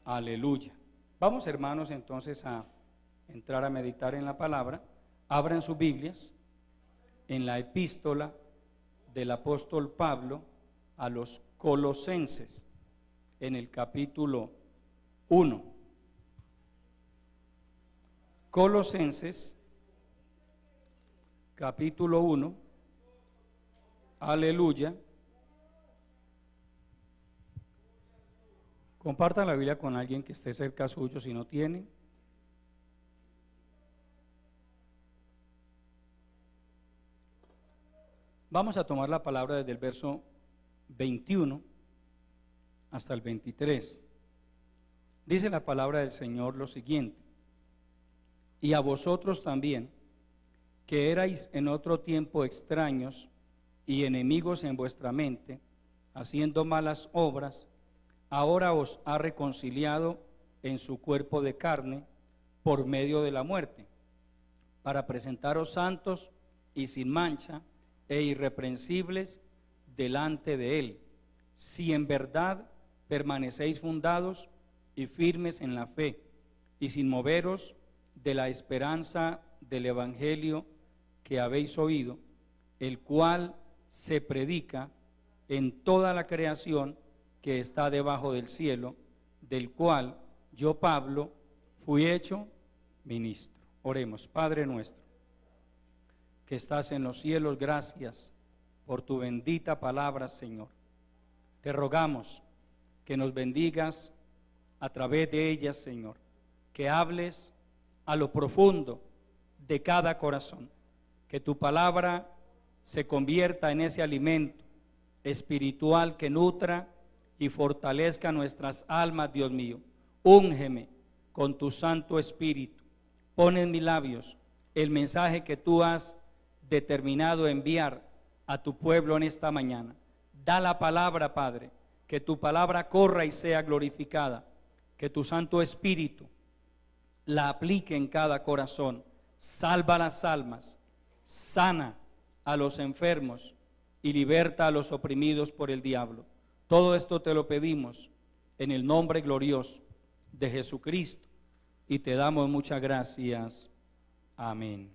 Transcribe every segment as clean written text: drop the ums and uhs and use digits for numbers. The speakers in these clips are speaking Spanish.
Aleluya. Vamos, hermanos, entonces a entrar a meditar en la palabra. Abran sus Biblias en la epístola del apóstol Pablo a los Colosenses, en el capítulo 1. Colosenses, capítulo 1. Aleluya. Compartan la Biblia con alguien que esté cerca suyo si no tienen. Vamos a tomar la palabra desde el verso 21 hasta el 23. Dice la palabra del Señor lo siguiente: y a vosotros también, que erais en otro tiempo extraños y enemigos en vuestra mente, haciendo malas obras, ahora os ha reconciliado en su cuerpo de carne por medio de la muerte, para presentaros santos y sin mancha e irreprensibles delante de Él, si en verdad permanecéis fundados y firmes en la fe, y sin moveros de la esperanza del Evangelio que habéis oído, el cual se predica en toda la creación que está debajo del cielo, del cual yo, Pablo, fui hecho ministro. Oremos. Padre nuestro, que estás en los cielos, gracias por tu bendita palabra, Señor. Te rogamos que nos bendigas a través de ella, Señor, que hables a lo profundo de cada corazón, que tu palabra se convierta en ese alimento espiritual que nutra y fortalezca nuestras almas, Dios mío. Úngeme con tu Santo Espíritu. Pon en mis labios el mensaje que tú has determinado enviar a tu pueblo en esta mañana. Da la palabra, Padre, que tu palabra corra y sea glorificada, que tu Santo Espíritu la aplique en cada corazón. Salva las almas, sana a los enfermos y liberta a los oprimidos por el diablo. Todo esto te lo pedimos en el nombre glorioso de Jesucristo y te damos muchas gracias. Amén.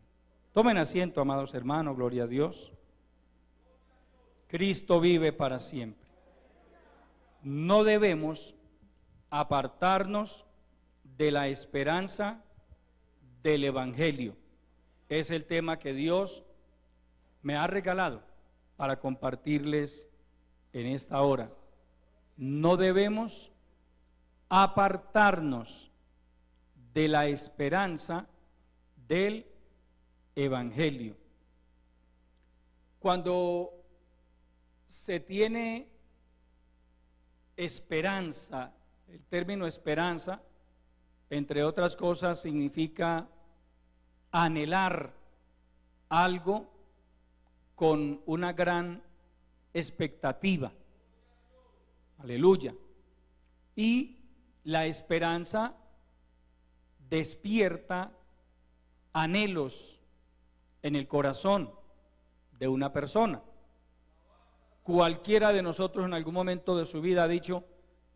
Tomen asiento, amados hermanos, gloria a Dios. Cristo vive para siempre. No debemos apartarnos de la esperanza del Evangelio. Es el tema que Dios me ha regalado para compartirles en esta hora. No debemos apartarnos de la esperanza del Evangelio. Cuando se tiene esperanza, el término esperanza, entre otras cosas, significa anhelar algo con una gran expectativa. Aleluya. Y la esperanza despierta anhelos en el corazón de una persona. Cualquiera de nosotros en algún momento de su vida ha dicho: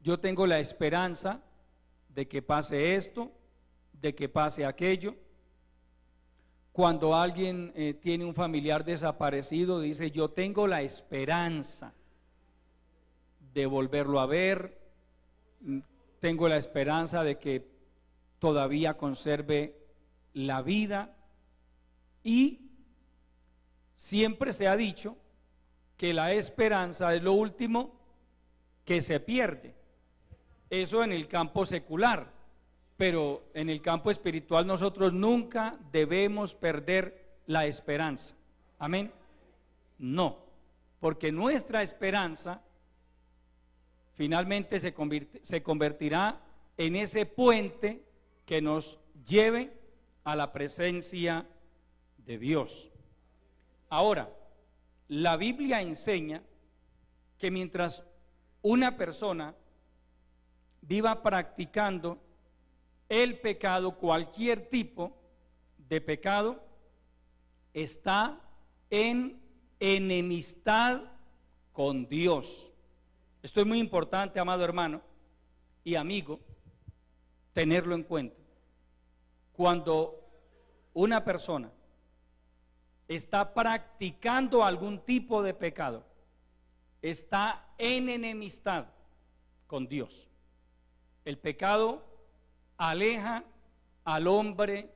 yo tengo la esperanza de que pase esto, de que pase aquello. Cuando alguien tiene un familiar desaparecido, dice: yo tengo la esperanza de volverlo a ver, tengo la esperanza de que todavía conserve la vida. Y siempre se ha dicho que la esperanza es lo último que se pierde. Eso en el campo secular, pero en el campo espiritual nosotros nunca debemos perder la esperanza. Amén. No, porque nuestra esperanza finalmente se convertirá en ese puente que nos lleve a la presencia de Dios. Ahora, la Biblia enseña que mientras una persona viva practicando el pecado, cualquier tipo de pecado, está en enemistad con Dios. Esto es muy importante, amado hermano y amigo, tenerlo en cuenta. Cuando una persona está practicando algún tipo de pecado, está en enemistad con Dios. El pecado aleja al hombre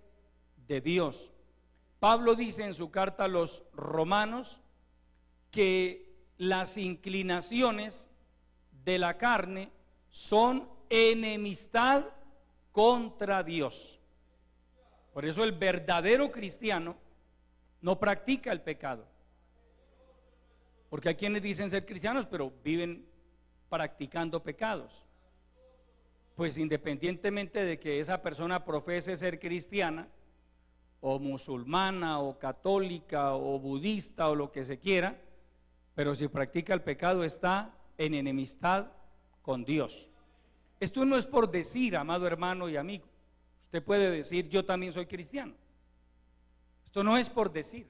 de Dios. Pablo dice en su carta a los romanos que las inclinaciones de la carne son enemistad contra Dios. Por eso el verdadero cristiano no practica el pecado. Porque hay quienes dicen ser cristianos, pero viven practicando pecados. Pues independientemente de que esa persona profese ser cristiana, o musulmana, o católica, o budista, o lo que se quiera, pero si practica el pecado está en enemistad con Dios. Esto no es por decir, amado hermano y amigo. Usted puede decir, yo también soy cristiano. Esto no es por decir.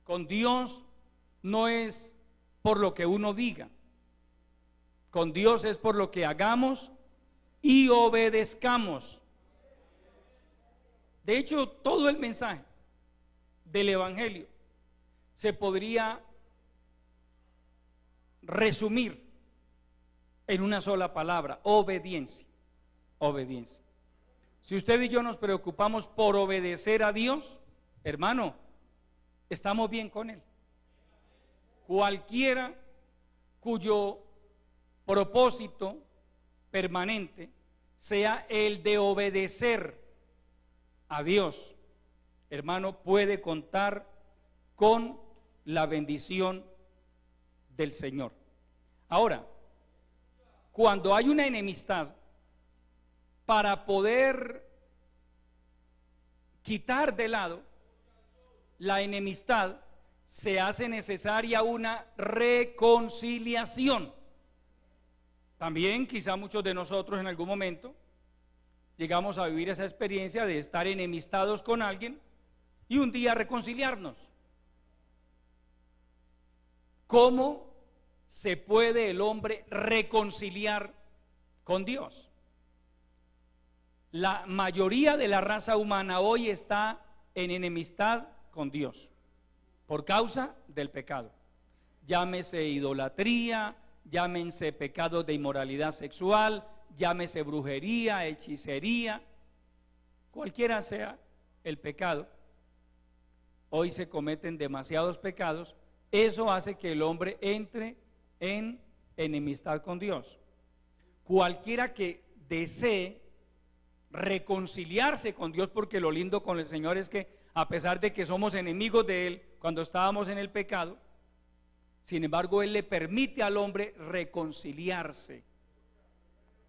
Con Dios no es por lo que uno diga. Con Dios es por lo que hagamos y obedezcamos. De hecho, todo el mensaje del Evangelio se podría resumir en una sola palabra: obediencia. Obediencia. Si usted y yo nos preocupamos por obedecer a Dios, hermano, estamos bien con Él. Cualquiera cuyo propósito permanente sea el de obedecer a Dios, hermano, puede contar con la bendición del Señor. Ahora, cuando hay una enemistad, para poder quitar de lado la enemistad, se hace necesaria una reconciliación. También quizá muchos de nosotros en algún momento llegamos a vivir esa experiencia de estar enemistados con alguien y un día reconciliarnos. ¿Cómo se puede el hombre reconciliar con Dios? La mayoría de la raza humana hoy está en enemistad con Dios por causa del pecado. Llámese idolatría, llámense pecados de inmoralidad sexual, llámese brujería, hechicería, cualquiera sea el pecado. Hoy se cometen demasiados pecados. Eso hace que el hombre entre en enemistad con Dios. Cualquiera que desee reconciliarse con Dios, porque lo lindo con el Señor es que a pesar de que somos enemigos de Él cuando estábamos en el pecado, sin embargo Él le permite al hombre reconciliarse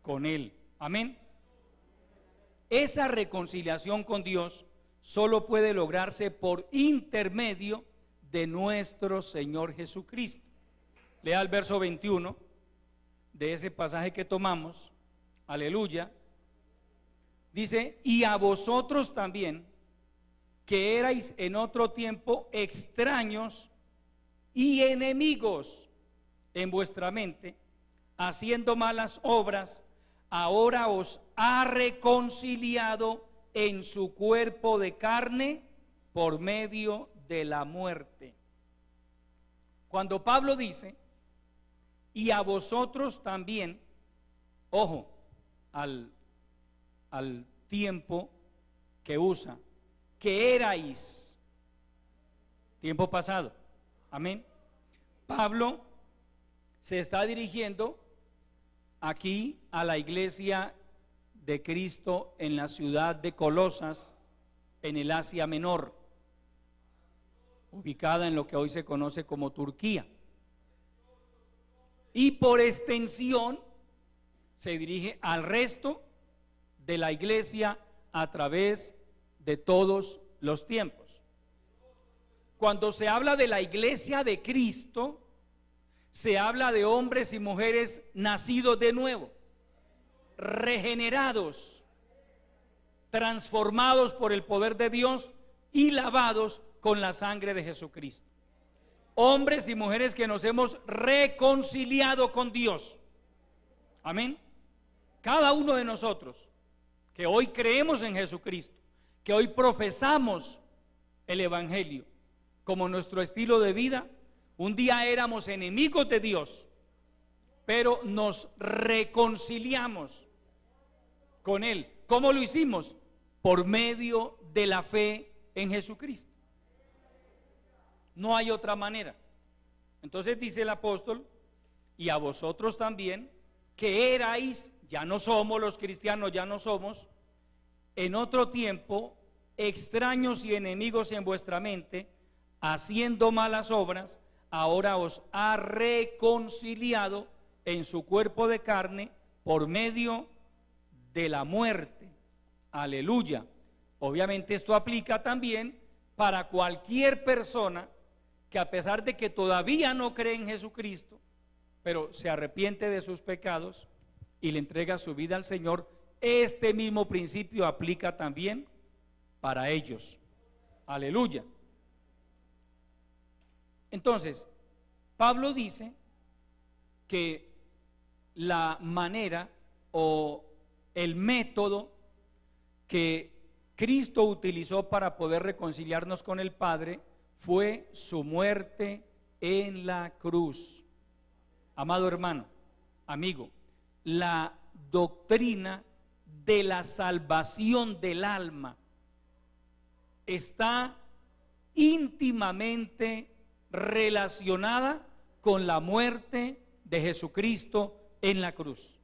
con Él. Amén. Esa reconciliación con Dios solo puede lograrse por intermedio de nuestro Señor Jesucristo. Lea el verso 21 de ese pasaje que tomamos. Aleluya. Dice: y a vosotros también, que erais en otro tiempo extraños y enemigos en vuestra mente, haciendo malas obras, ahora os ha reconciliado en su cuerpo de carne por medio de la muerte. Cuando Pablo dice, y a vosotros también, ojo, al tiempo que usa, que erais, tiempo pasado, amén. Pablo se está dirigiendo aquí a la iglesia de Cristo en la ciudad de Colosas, en el Asia Menor, ubicada en lo que hoy se conoce como Turquía, y por extensión se dirige al resto de la iglesia a través de todos los tiempos. Cuando se habla de la iglesia de Cristo, se habla de hombres y mujeres nacidos de nuevo, regenerados, transformados por el poder de Dios y lavados con la sangre de Jesucristo. Hombres y mujeres que nos hemos reconciliado con Dios. Amén. Cada uno de nosotros que hoy creemos en Jesucristo, que hoy profesamos el Evangelio como nuestro estilo de vida, un día éramos enemigos de Dios, pero nos reconciliamos con Él. ¿Cómo lo hicimos? Por medio de la fe en Jesucristo. No hay otra manera. Entonces dice el apóstol: y a vosotros también, que erais, ya no somos los cristianos, ya no somos, en otro tiempo, extraños y enemigos en vuestra mente, haciendo malas obras, ahora os ha reconciliado en su cuerpo de carne por medio de la muerte. Aleluya. Obviamente esto aplica también para cualquier persona que, a pesar de que todavía no cree en Jesucristo, pero se arrepiente de sus pecados y le entrega su vida al Señor. Este mismo principio aplica también para ellos. Aleluya. Entonces, Pablo dice que la manera o el método que Cristo utilizó para poder reconciliarnos con el Padre fue su muerte en la cruz. Amado hermano, amigo, la doctrina de la salvación del alma está íntimamente relacionada con la muerte de Jesucristo en la cruz.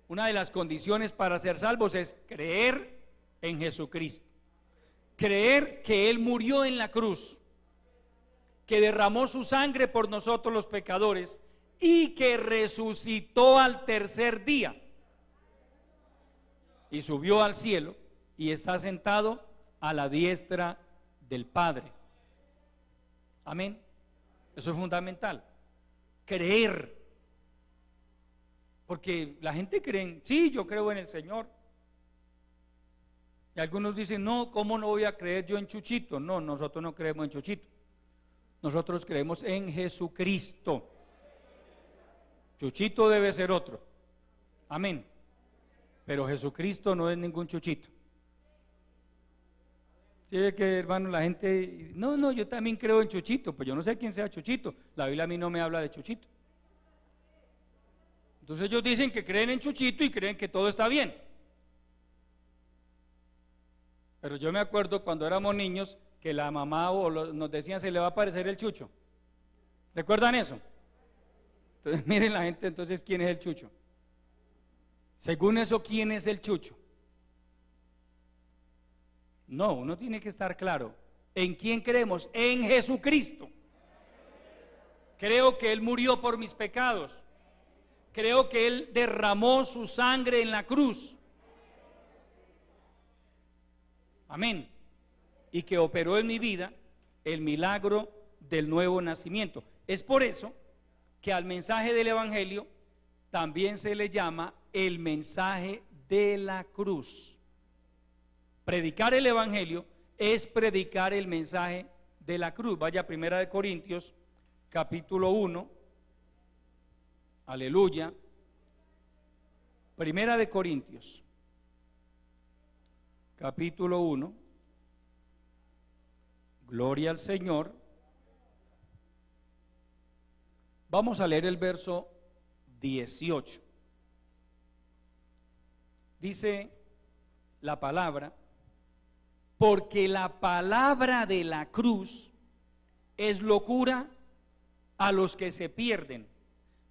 Una de las condiciones para ser salvos es creer en Jesucristo, creer que Él murió en la cruz, que derramó su sangre por nosotros los pecadores y que resucitó al tercer día y subió al cielo y está sentado a la diestra del Padre. Amén. Eso es fundamental, creer. Porque la gente cree, sí, yo creo en el Señor. Y algunos dicen, no, ¿cómo no voy a creer yo en Chuchito? No, nosotros no creemos en Chuchito. Nosotros creemos en Jesucristo. Chuchito debe ser otro. Amén. Pero Jesucristo no es ningún Chuchito. Sí, que hermano, la gente, no, yo también creo en Chuchito, pues yo no sé quién sea Chuchito. La Biblia a mí no me habla de Chuchito. Entonces ellos dicen que creen en Chuchito y creen que todo está bien. Pero yo me acuerdo cuando éramos niños que la mamá nos decían, se le va a aparecer el chucho. ¿Recuerdan eso? Entonces miren la gente, entonces, ¿quién es el chucho? Según eso, ¿quién es el chucho? No, uno tiene que estar claro. ¿En quién creemos? En Jesucristo. Creo que Él murió por mis pecados. Creo que Él derramó su sangre en la cruz. Amén. Y que operó en mi vida el milagro del nuevo nacimiento. Es por eso que al mensaje del Evangelio también se le llama el mensaje de la cruz. Predicar el Evangelio es predicar el mensaje de la cruz. Vaya a 1 Corintios capítulo 1. Aleluya. 1 Corintios capítulo 1. Gloria al Señor. Vamos a leer el verso 18. Dice la palabra: porque la palabra de la cruz es locura a los que se pierden,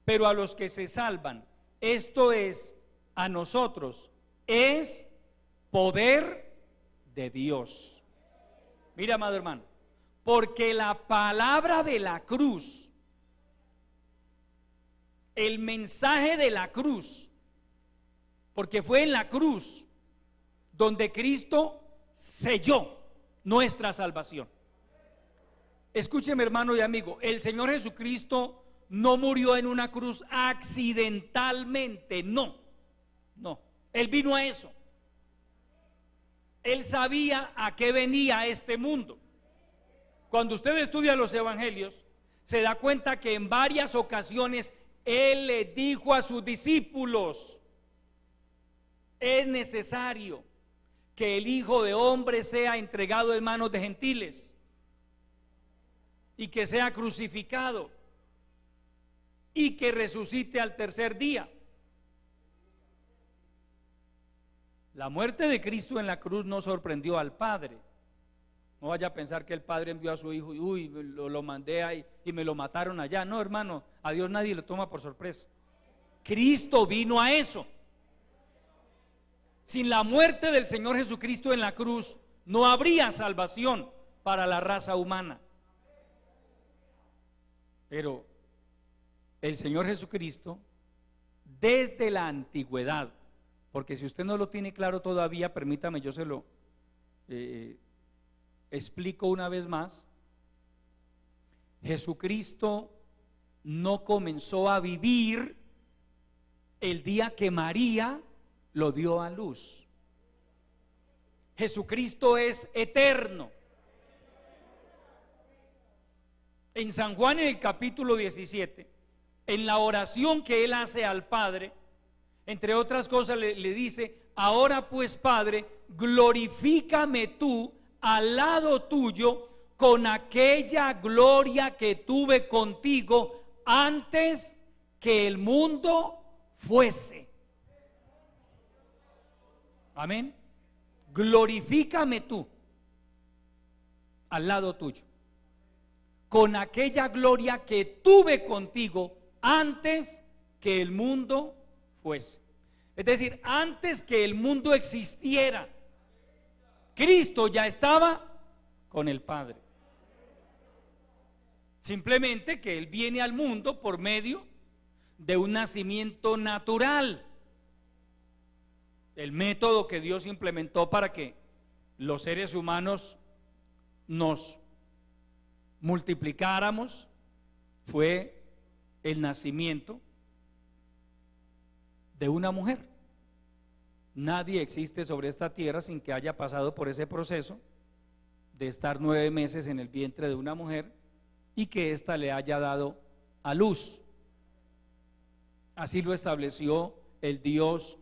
pero a los que se salvan, esto es, a nosotros, es poder de Dios. Mira, amado hermano, porque la palabra de la cruz, el mensaje de la cruz, porque fue en la cruz donde Cristo selló nuestra salvación. Escúcheme, hermano y amigo, el Señor Jesucristo no murió en una cruz accidentalmente, no, Él vino a eso. Él sabía a qué venía a este mundo. Cuando usted estudia los evangelios, se da cuenta que en varias ocasiones Él le dijo a sus discípulos: es necesario que el Hijo de Hombre sea entregado en manos de gentiles y que sea crucificado y que resucite al tercer día. La muerte de Cristo en la cruz no sorprendió al Padre. No vaya a pensar que el Padre envió a su Hijo y uy, lo mandé ahí y me lo mataron allá. No, hermano, a Dios nadie lo toma por sorpresa. Cristo vino a eso. Sin la muerte del Señor Jesucristo en la cruz, no habría salvación para la raza humana. Pero el Señor Jesucristo, desde la antigüedad, porque si usted no lo tiene claro todavía, permítame, yo se lo explico una vez más. Jesucristo no comenzó a vivir el día que María lo dio a luz. Jesucristo es eterno. En San Juan, en el capítulo 17, en la oración que él hace al Padre, entre otras cosas le dice: ahora pues, Padre, glorifícame tú al lado tuyo con aquella gloria que tuve contigo antes que el mundo fuese. Amén. Glorifícame tú al lado tuyo con aquella gloria que tuve contigo antes que el mundo fuese. Es decir, antes que el mundo existiera, Cristo ya estaba con el Padre. Simplemente que Él viene al mundo por medio de un nacimiento natural. El método que Dios implementó para que los seres humanos nos multiplicáramos fue el nacimiento de una mujer. Nadie existe sobre esta tierra sin que haya pasado por ese proceso de estar 9 meses en el vientre de una mujer y que ésta le haya dado a luz. Así lo estableció el Dios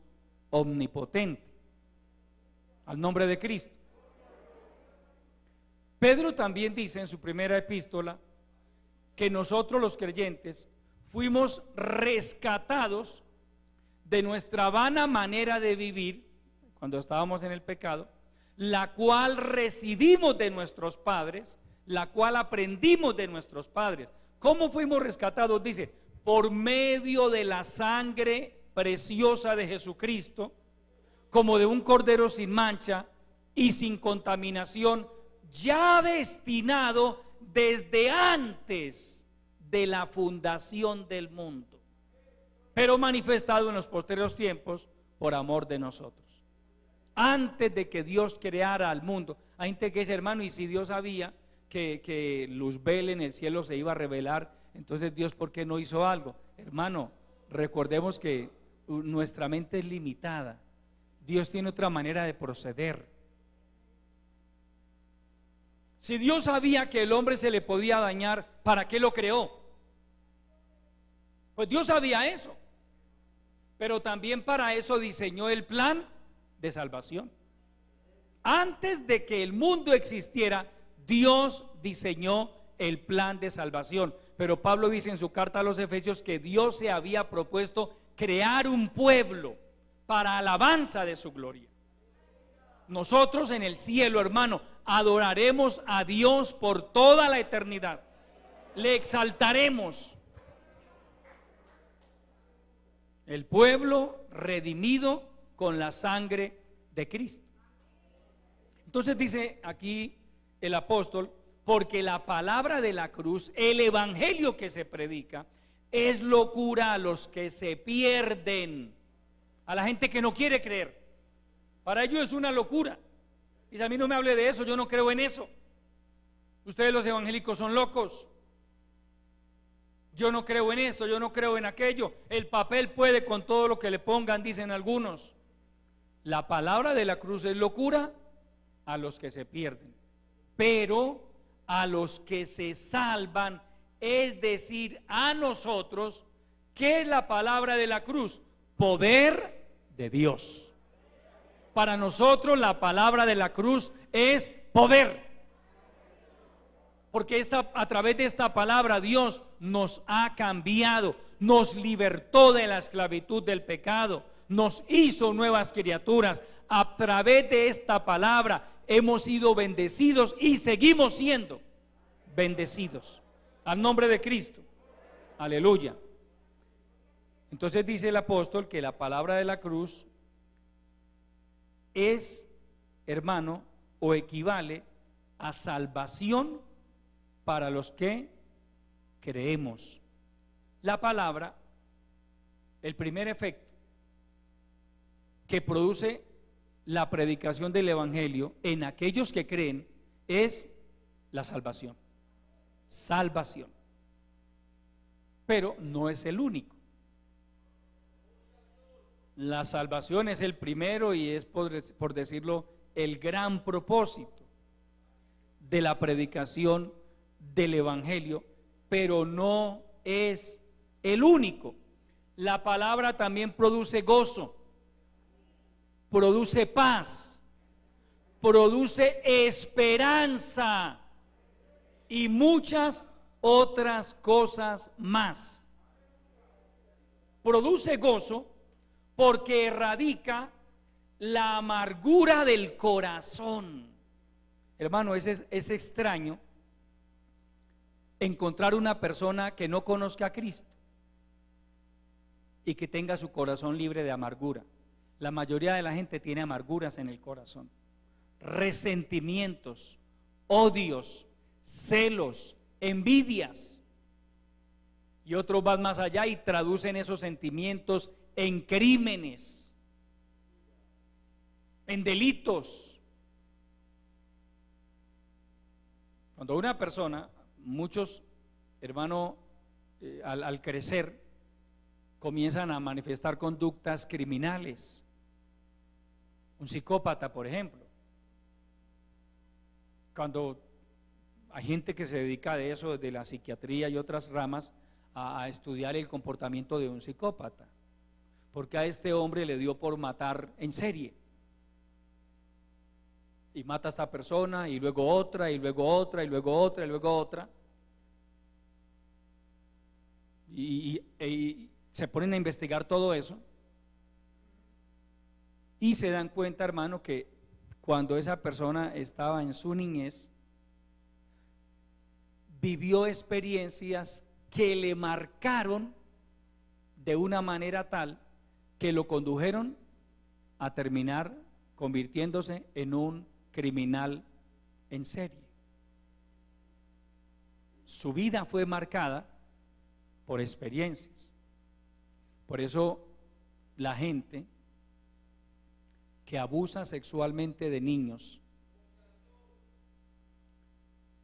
omnipotente, al nombre de Cristo. Pedro también dice en su primera epístola que nosotros los creyentes fuimos rescatados de nuestra vana manera de vivir cuando estábamos en el pecado, la cual recibimos de nuestros padres, la cual aprendimos de nuestros padres. ¿Cómo fuimos rescatados? Dice, por medio de la sangre preciosa de Jesucristo, como de un cordero sin mancha y sin contaminación, ya destinado desde antes de la fundación del mundo, pero manifestado en los posteriores tiempos por amor de nosotros. Antes de que Dios creara al mundo, hay gente que dice, hermano, y si Dios sabía que Luzbel en el cielo se iba a revelar, entonces Dios, ¿por qué no hizo algo? Hermano, recordemos que nuestra mente es limitada. Dios tiene otra manera de proceder. Si Dios sabía que el hombre se le podía dañar, ¿para qué lo creó? Pues Dios sabía eso, pero también para eso diseñó el plan de salvación. Antes de que el mundo existiera, Dios diseñó el plan de salvación. Pero Pablo dice en su carta a los Efesios que Dios se había propuesto crear un pueblo para alabanza de su gloria. Nosotros en el cielo, hermano, adoraremos a Dios por toda la eternidad. Le exaltaremos. El pueblo redimido con la sangre de Cristo. Entonces dice aquí el apóstol, porque la palabra de la cruz, el evangelio que se predica, es locura a los que se pierden, a la gente que no quiere creer. Para ellos es una locura. Dice, a mí no me hable de eso, yo no creo en eso. Ustedes los evangélicos son locos. Yo no creo en esto, yo no creo en aquello. El papel puede con todo lo que le pongan, dicen algunos. La palabra de la cruz es locura a los que se pierden, pero a los que se salvan, es decir, a nosotros, ¿qué es la palabra de la cruz? Poder de Dios. Para nosotros la palabra de la cruz es poder. Porque a través de esta palabra Dios nos ha cambiado, nos libertó de la esclavitud del pecado, nos hizo nuevas criaturas. A través de esta palabra hemos sido bendecidos y seguimos siendo bendecidos. Al nombre de Cristo. Aleluya. Entonces dice el apóstol que la palabra de la cruz es, hermano, o equivale a salvación para los que creemos. La palabra, el primer efecto que produce la predicación del evangelio en aquellos que creen es la salvación. Salvación. Pero no es el único. La salvación es el primero y es, por decirlo, el gran propósito de la predicación del evangelio, pero no es el único. La palabra también produce gozo, produce paz, produce esperanza y muchas otras cosas más. Produce gozo porque erradica la amargura del corazón. Hermano, es extraño encontrar una persona que no conozca a Cristo y que tenga su corazón libre de amargura. La mayoría de la gente tiene amarguras en el corazón, resentimientos, odios, celos, envidias. Y otros van más allá y traducen esos sentimientos en crímenes, en delitos. Cuando una persona, muchos, hermano, al crecer, comienzan a manifestar conductas criminales. Un psicópata, por ejemplo. Cuando hay gente que se dedica a eso, de la psiquiatría y otras ramas, a estudiar el comportamiento de un psicópata. Porque a este hombre le dio por matar en serie. Y mata a esta persona, y luego otra, y luego otra, y luego otra, y luego otra. Y se ponen a investigar todo eso. Y se dan cuenta, hermano, que cuando esa persona estaba en su niñez, vivió experiencias que le marcaron de una manera tal que lo condujeron a terminar convirtiéndose en un criminal en serie. Su vida fue marcada por experiencias. Por eso la gente que abusa sexualmente de niños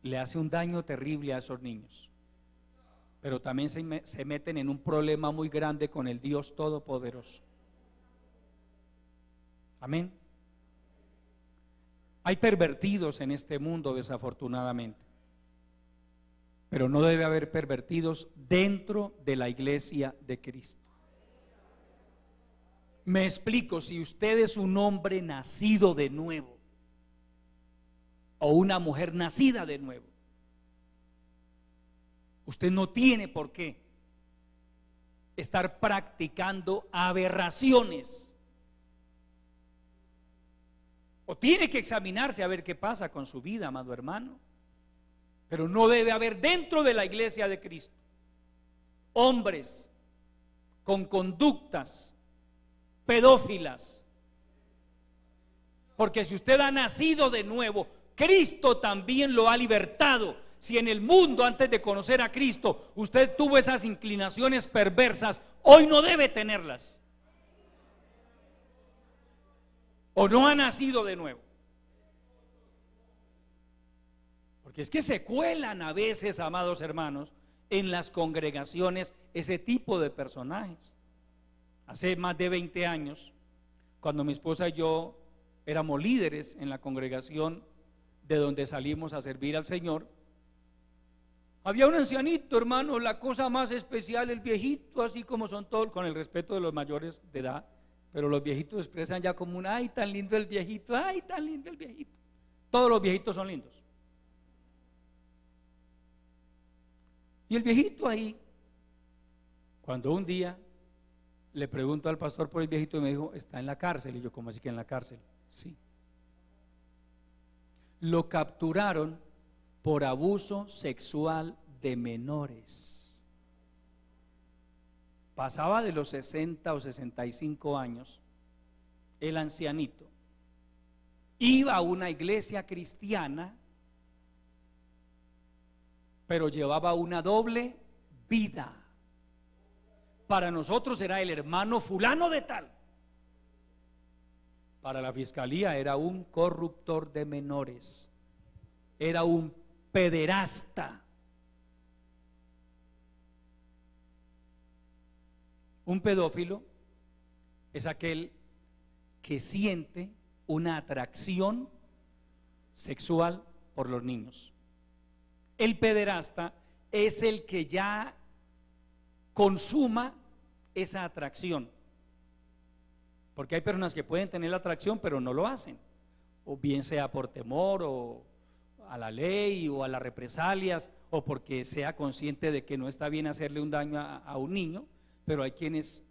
le hace un daño terrible a esos niños, pero también se meten en un problema muy grande con el Dios Todopoderoso. Amén. Hay pervertidos en este mundo, desafortunadamente, pero no debe haber pervertidos dentro de la iglesia de Cristo. Me explico, si usted es un hombre nacido de nuevo o una mujer nacida de nuevo, usted no tiene por qué estar practicando aberraciones. O tiene que examinarse a ver qué pasa con su vida, amado hermano. Pero no debe haber dentro de la iglesia de Cristo hombres con conductas pedófilas. Porque si usted ha nacido de nuevo, Cristo también lo ha libertado. Si en el mundo, antes de conocer a Cristo, usted tuvo esas inclinaciones perversas, hoy no debe tenerlas. O no ha nacido de nuevo. Porque es que se cuelan a veces, amados hermanos, en las congregaciones ese tipo de personajes. Hace más de 20 años, cuando mi esposa y yo éramos líderes en la congregación de donde salimos a servir al Señor, había un ancianito, hermano, la cosa más especial, el viejito, así como son todos, con el respeto de los mayores de edad, pero los viejitos expresan ya como un ay, tan lindo el viejito, ay, tan lindo el viejito. Todos los viejitos son lindos. Y el viejito ahí, cuando un día le pregunto al pastor por el viejito y me dijo, está en la cárcel. Y yo, ¿cómo así que en la cárcel? Sí. Lo capturaron por abuso sexual de menores. Pasaba de los 60 o 65 años, el ancianito. Iba a una iglesia cristiana, pero llevaba una doble vida. Para nosotros era el hermano fulano de tal. Para la fiscalía era un corruptor de menores. Era un pederasta. Un pedófilo es aquel que siente una atracción sexual por los niños. El pederasta es el que ya consuma esa atracción, porque hay personas que pueden tener la atracción pero no lo hacen, o bien sea por temor o a la ley o a las represalias, o porque sea consciente de que no está bien hacerle un daño a un niño. Pero hay quienes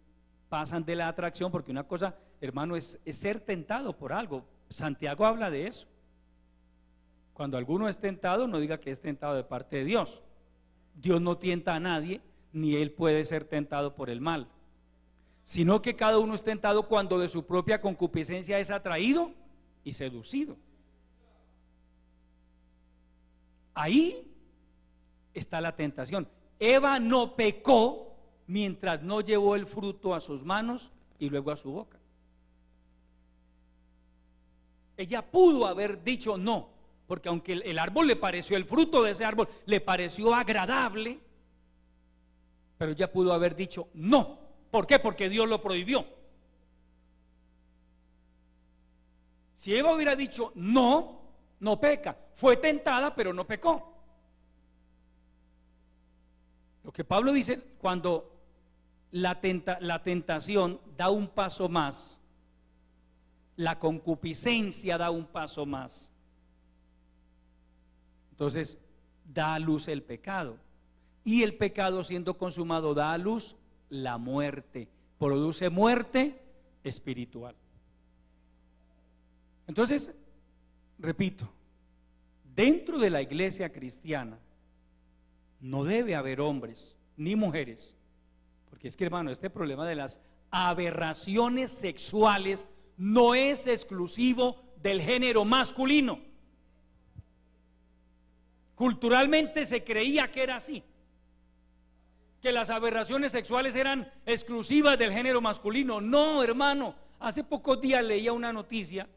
pasan de la atracción, porque una cosa, hermano, es ser tentado por algo. Santiago habla de eso. Cuando alguno es tentado, no diga que es tentado de parte de Dios. Dios no tienta a nadie, ni él puede ser tentado por el mal, sino que cada uno es tentado cuando de su propia concupiscencia es atraído y seducido. Ahí está la tentación. Eva no pecó mientras no llevó el fruto a sus manos y luego a su boca. Ella pudo haber dicho no, porque aunque el árbol le pareció, el fruto de ese árbol le pareció agradable, pero ella pudo haber dicho no. ¿Por qué? Porque Dios lo prohibió. Si Eva hubiera dicho no, no peca. Fue tentada, pero no pecó. Lo que Pablo dice, cuando la tentación da un paso más, la concupiscencia da un paso más, entonces da a luz el pecado. Y el pecado, siendo consumado, da a luz la muerte, produce muerte espiritual. Entonces, repito, dentro de la iglesia cristiana no debe haber hombres ni mujeres, porque es que, hermano, este problema de las aberraciones sexuales no es exclusivo del género masculino. Culturalmente se creía que era así, que las aberraciones sexuales eran exclusivas del género masculino. No, hermano, hace pocos días leía una noticia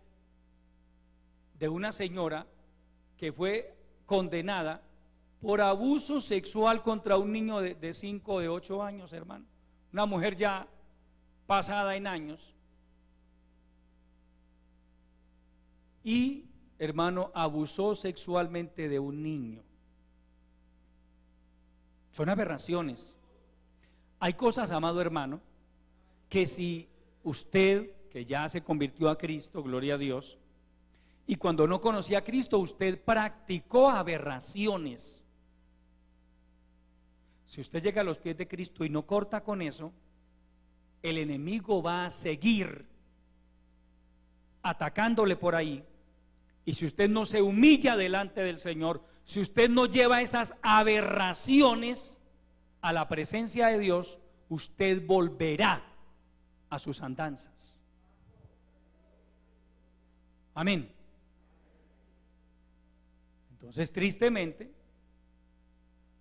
de una señora que fue condenada por abuso sexual contra un niño de 5 o de 8 años, hermano. Una mujer ya pasada en años. Y, hermano, abusó sexualmente de un niño. Son aberraciones. Hay cosas, amado hermano, que si usted, que ya se convirtió a Cristo, gloria a Dios, y cuando no conocía a Cristo, usted practicó aberraciones. Si usted llega a los pies de Cristo y no corta con eso, el enemigo va a seguir atacándole por ahí. Y si usted no se humilla delante del Señor, si usted no lleva esas aberraciones a la presencia de Dios, usted volverá a sus andanzas. Amén. Entonces, tristemente,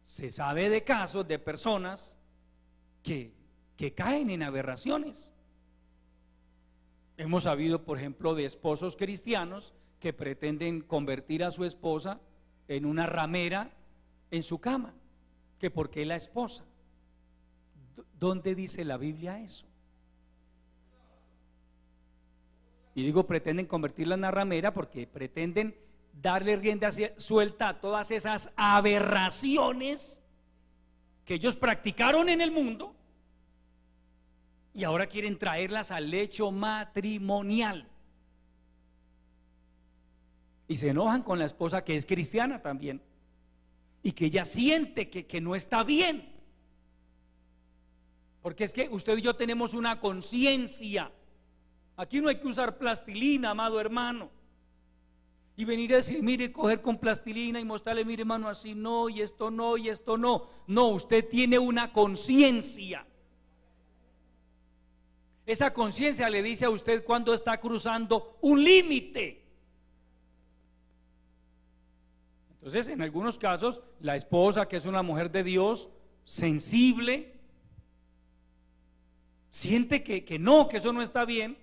se sabe de casos de personas que caen en aberraciones. Hemos sabido, por ejemplo, de esposos cristianos que pretenden convertir a su esposa en una ramera en su cama, que porque es la esposa. ¿Dónde dice la Biblia eso? Y digo pretenden convertirla en una ramera porque pretenden darle rienda suelta a todas esas aberraciones que ellos practicaron en el mundo Y ahora quieren traerlas al lecho matrimonial. Y se enojan con la esposa que es cristiana también. Y que ella siente que no está bien. Porque es que usted y yo tenemos una conciencia. Aquí no hay que usar plastilina, amado hermano. Y venir a decir, mire, coger con plastilina y mostrarle, mire hermano, así no, y esto no, y esto no. No, usted tiene una conciencia. Esa conciencia le dice a usted cuando está cruzando un límite. Entonces, en algunos casos, la esposa, que es una mujer de Dios, sensible, siente que no, que eso no está bien,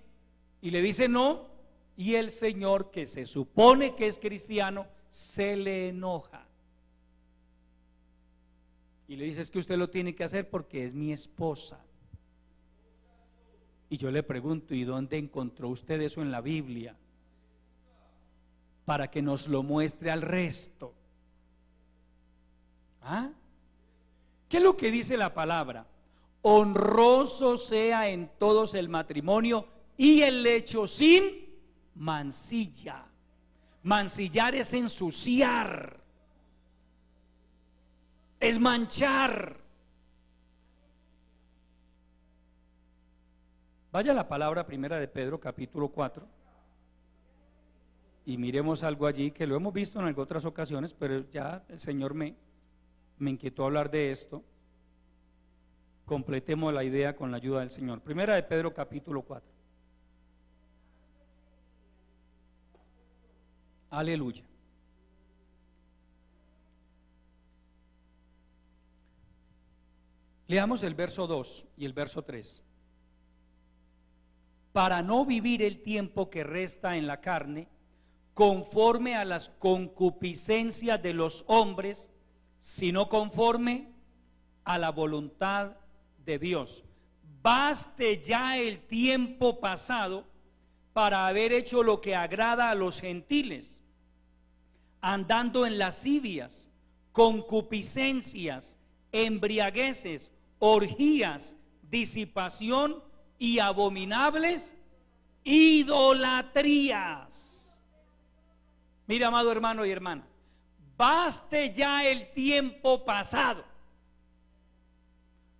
y le dice no. Y el Señor, que se supone que es cristiano, se le enoja y le dice, es que usted lo tiene que hacer porque es mi esposa. Y yo le pregunto, ¿y dónde encontró usted eso en la Biblia? Para que nos lo muestre al resto. ¿Ah? ¿Qué es lo que dice la palabra? Honroso sea en todos el matrimonio y el lecho sin mancilla. Mancillar es ensuciar, es manchar. Vaya la palabra primera de Pedro, capítulo 4, y miremos algo allí que lo hemos visto en otras ocasiones, pero ya el Señor me inquietó hablar de esto. Completemos la idea con la ayuda del Señor. Primera de Pedro, capítulo 4. Aleluya. Leamos el verso 2 y el verso 3. Para no vivir el tiempo que resta en la carne, conforme a las concupiscencias de los hombres, sino conforme a la voluntad de Dios. Baste ya el tiempo pasado para haber hecho lo que agrada a los gentiles, andando en lascivias, concupiscencias, embriagueces, orgías, disipación y abominables idolatrías. Mira, amado hermano y hermana, baste ya el tiempo pasado.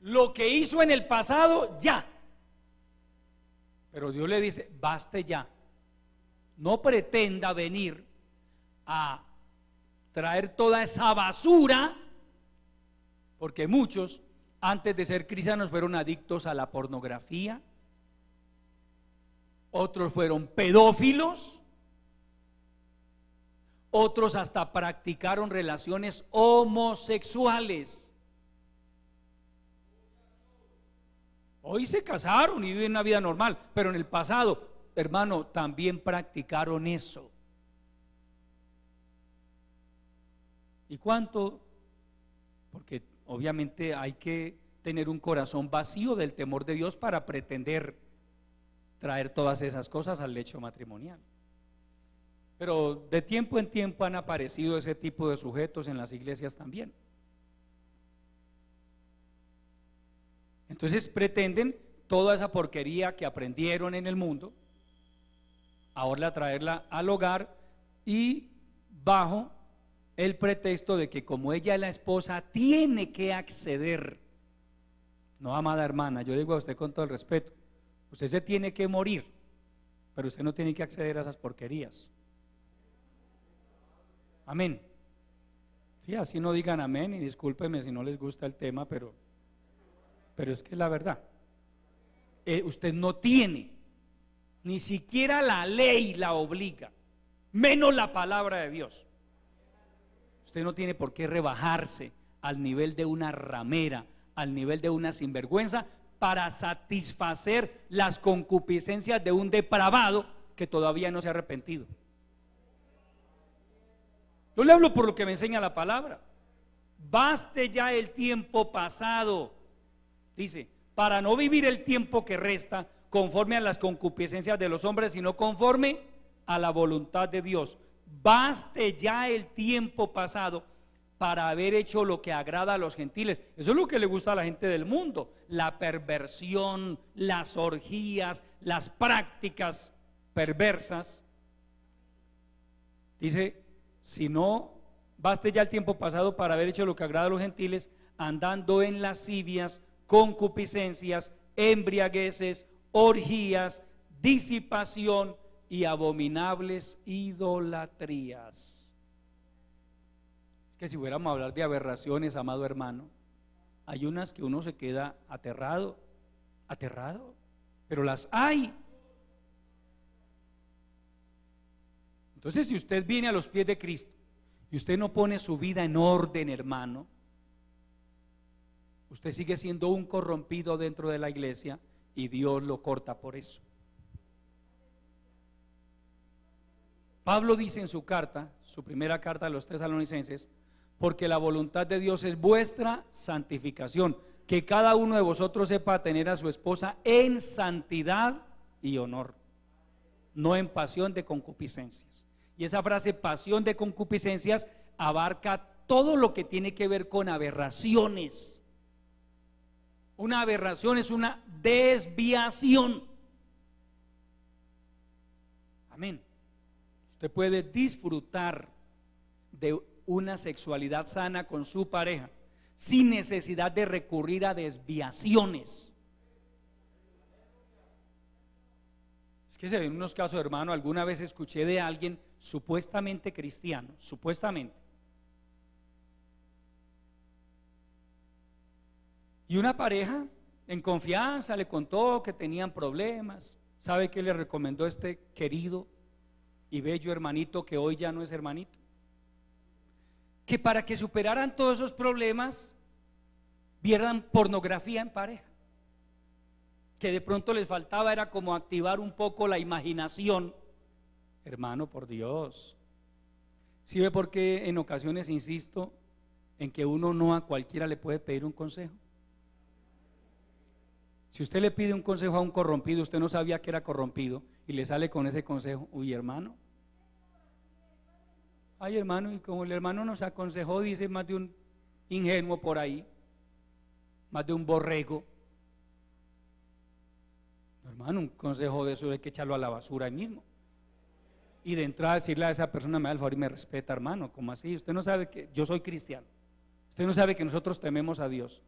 Lo que hizo en el pasado, ya. Pero Dios le dice, baste ya. No pretenda venir a traer toda esa basura, porque muchos antes de ser cristianos fueron adictos a la pornografía, otros fueron pedófilos, otros hasta practicaron relaciones homosexuales. Hoy se casaron y viven una vida normal, pero en el pasado, hermano, también practicaron eso. ¿Y cuánto? Porque obviamente hay que tener un corazón vacío del temor de Dios para pretender traer todas esas cosas al lecho matrimonial. Pero de tiempo en tiempo han aparecido ese tipo de sujetos en las iglesias también. Entonces pretenden toda esa porquería que aprendieron en el mundo, ahora traerla al hogar, y bajo el pretexto de que como ella es la esposa, tiene que acceder. No, amada hermana, yo digo a usted con todo el respeto, usted se tiene que morir, pero usted no tiene que acceder a esas porquerías. Amén. Sí, así no digan amén, y discúlpeme si no les gusta el tema, pero es que es la verdad. Usted no tiene, ni siquiera la ley la obliga, menos la palabra de Dios. Usted no tiene por qué rebajarse al nivel de una ramera, al nivel de una sinvergüenza, para satisfacer las concupiscencias de un depravado que todavía no se ha arrepentido. Yo le hablo por lo que me enseña la palabra. Baste ya el tiempo pasado, dice, para no vivir el tiempo que resta conforme a las concupiscencias de los hombres, sino conforme a la voluntad de Dios. Baste ya el tiempo pasado para haber hecho lo que agrada a los gentiles. Eso es lo que le gusta a la gente del mundo: la perversión, las orgías, las prácticas perversas. Dice: si no baste ya el tiempo pasado para haber hecho lo que agrada a los gentiles, andando en lascivias, concupiscencias, embriagueces, orgías, disipación y abominables idolatrías. Es que si fuéramos a hablar de aberraciones, amado hermano, hay unas que uno se queda aterrado, pero las hay. Entonces, si usted viene a los pies de Cristo y usted no pone su vida en orden, hermano, usted sigue siendo un corrompido dentro de la iglesia y Dios lo corta por eso. Pablo dice en su carta, su primera carta a los Tesalonicenses: porque la voluntad de Dios es vuestra santificación, que cada uno de vosotros sepa tener a su esposa en santidad y honor, no en pasión de concupiscencias. Y esa frase, pasión de concupiscencias, abarca todo lo que tiene que ver con aberraciones. Una aberración es una desviación. Amén. Usted puede disfrutar de una sexualidad sana con su pareja sin necesidad de recurrir a desviaciones. Es que se ven unos casos, hermano. Alguna vez escuché de alguien supuestamente cristiano, supuestamente, y una pareja en confianza le contó que tenían problemas. ¿Sabe qué le recomendó este querido y bello hermanito, que hoy ya no es hermanito? Que para que superaran todos esos problemas vieran pornografía en pareja, que de pronto les faltaba era como activar un poco la imaginación. Hermano, por Dios, ¿sí ve por qué en ocasiones insisto en que uno no a cualquiera le puede pedir un consejo? Si usted le pide un consejo a un corrompido, usted no sabía que era corrompido y le sale con ese consejo, uy, hermano, ay, hermano, y como el hermano nos aconsejó, dice más de un ingenuo por ahí, más de un borrego. Hermano, un consejo de eso hay que echarlo a la basura ahí mismo. Y de entrada decirle a esa persona: me da el favor y me respeta, hermano. ¿Cómo así? Usted no sabe que yo soy cristiano, usted no sabe que nosotros tememos a Dios.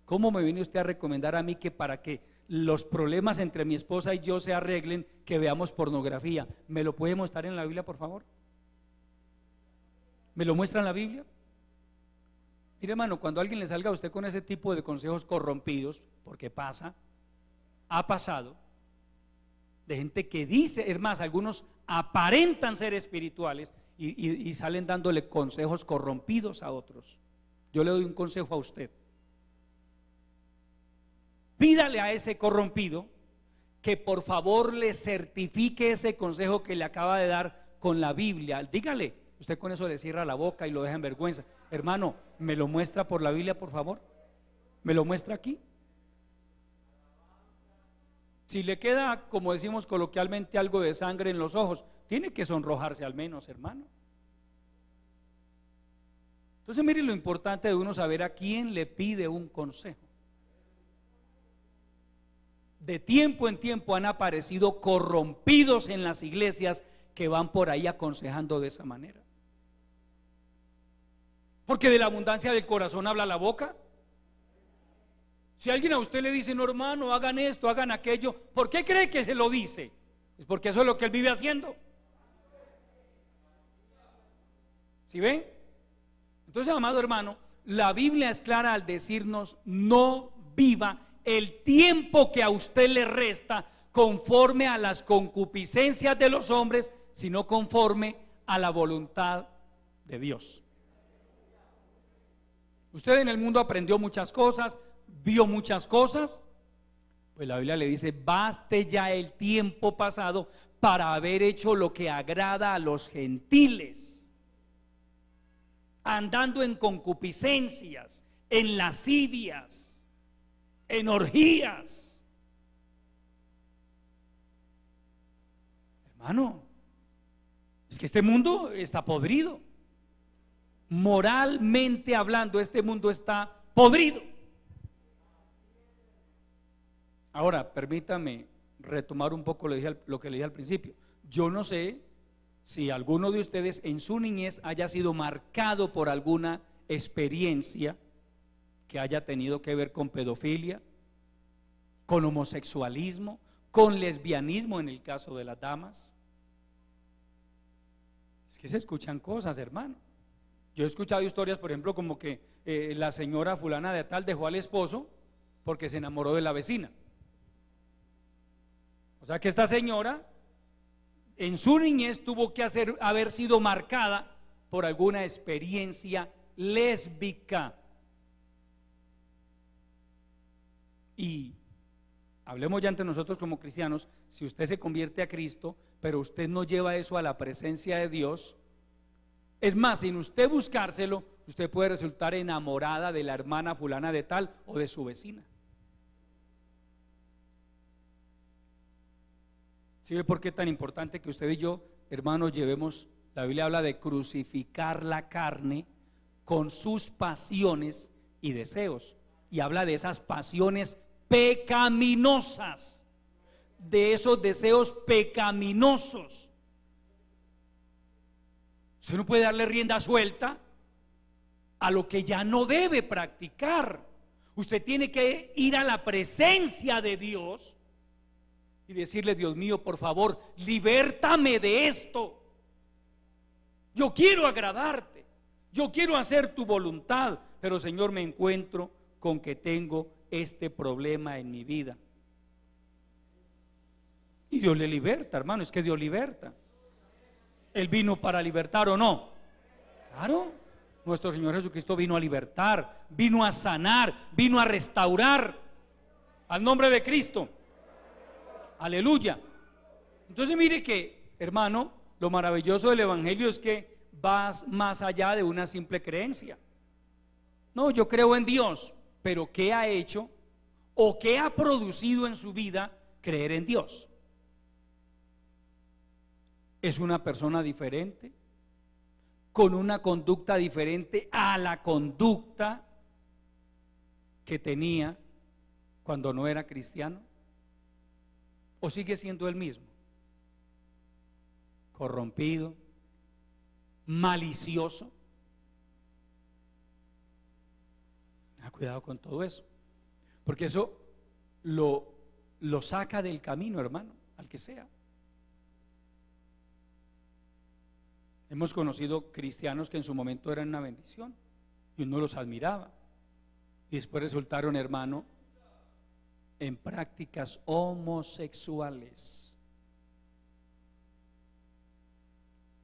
¿Cómo me viene usted a recomendar a mí que para que los problemas entre mi esposa y yo se arreglen, que veamos pornografía? ¿Me lo puede mostrar en la Biblia, por favor? ¿Me lo muestra en la Biblia? Mire, hermano, cuando alguien le salga a usted con ese tipo de consejos corrompidos, porque pasa, ha pasado, de gente que dice, es más, algunos aparentan ser espirituales y salen dándole consejos corrompidos a otros. Yo le doy un consejo a usted: pídale a ese corrompido que por favor le certifique ese consejo que le acaba de dar con la Biblia. Dígale, usted con eso le cierra la boca y lo deja en vergüenza. Hermano, ¿me lo muestra por la Biblia, por favor? ¿Me lo muestra aquí? Si le queda, como decimos coloquialmente, algo de sangre en los ojos, tiene que sonrojarse al menos, hermano. Entonces, mire lo importante de uno saber a quién le pide un consejo. De tiempo en tiempo han aparecido corrompidos en las iglesias que van por ahí aconsejando de esa manera. Porque de la abundancia del corazón habla la boca. Si alguien a usted le dice: no, hermano, hagan esto, hagan aquello, ¿por qué cree que se lo dice? Es porque eso es lo que él vive haciendo. ¿Sí ve? Entonces, amado hermano, la Biblia es clara al decirnos: no viva el tiempo que a usted le resta conforme a las concupiscencias de los hombres, sino conforme a la voluntad de Dios. Usted en el mundo aprendió muchas cosas, vio muchas cosas, pues la Biblia le dice: baste ya el tiempo pasado para haber hecho lo que agrada a los gentiles, andando en concupiscencias, en lascivias, en orgías. Hermano, es que este mundo está podrido. Moralmente hablando, este mundo está podrido. Ahora, permítame retomar un poco lo que le dije al principio. Yo no sé si alguno de ustedes en su niñez haya sido marcado por alguna experiencia que haya tenido que ver con pedofilia, con homosexualismo, con lesbianismo en el caso de las damas. Es que se escuchan cosas, hermano. Yo he escuchado historias, por ejemplo, como que la señora fulana de tal dejó al esposo porque se enamoró de la vecina. O sea que esta señora en su niñez tuvo que haber sido marcada por alguna experiencia lésbica. Y hablemos ya entre nosotros como cristianos, si usted se convierte a Cristo, pero usted no lleva eso a la presencia de Dios, es más, sin usted buscárselo, usted puede resultar enamorada de la hermana fulana de tal o de su vecina. ¿Sí ve por qué es tan importante que usted y yo, hermanos, llevemos? La Biblia habla de crucificar la carne con sus pasiones y deseos, y habla de esas pasiones pecaminosas, de esos deseos pecaminosos. Usted no puede darle rienda suelta a lo que ya no debe practicar. Usted tiene que ir a la presencia de Dios y decirle: Dios mío, por favor, libértame de esto. Yo quiero agradarte, yo quiero hacer tu voluntad, pero Señor, me encuentro con que tengo este problema en mi vida. Y Dios le liberta, hermano, es que Dios liberta. Él vino para libertar, ¿o no? Claro, nuestro Señor Jesucristo vino a libertar, vino a sanar, vino a restaurar. Al nombre de Cristo. Aleluya. Entonces mire que, hermano, lo maravilloso del evangelio es que va más allá de una simple creencia. No, yo creo en Dios, pero ¿qué ha hecho o qué ha producido en su vida creer en Dios? Es una persona diferente, con una conducta diferente a la conducta que tenía cuando no era cristiano, o sigue siendo el mismo, corrompido, malicioso. Cuidado con todo eso, porque eso lo saca del camino, hermano, al que sea. Hemos conocido cristianos que en su momento eran una bendición y uno los admiraba, y después resultaron, hermano, en prácticas homosexuales.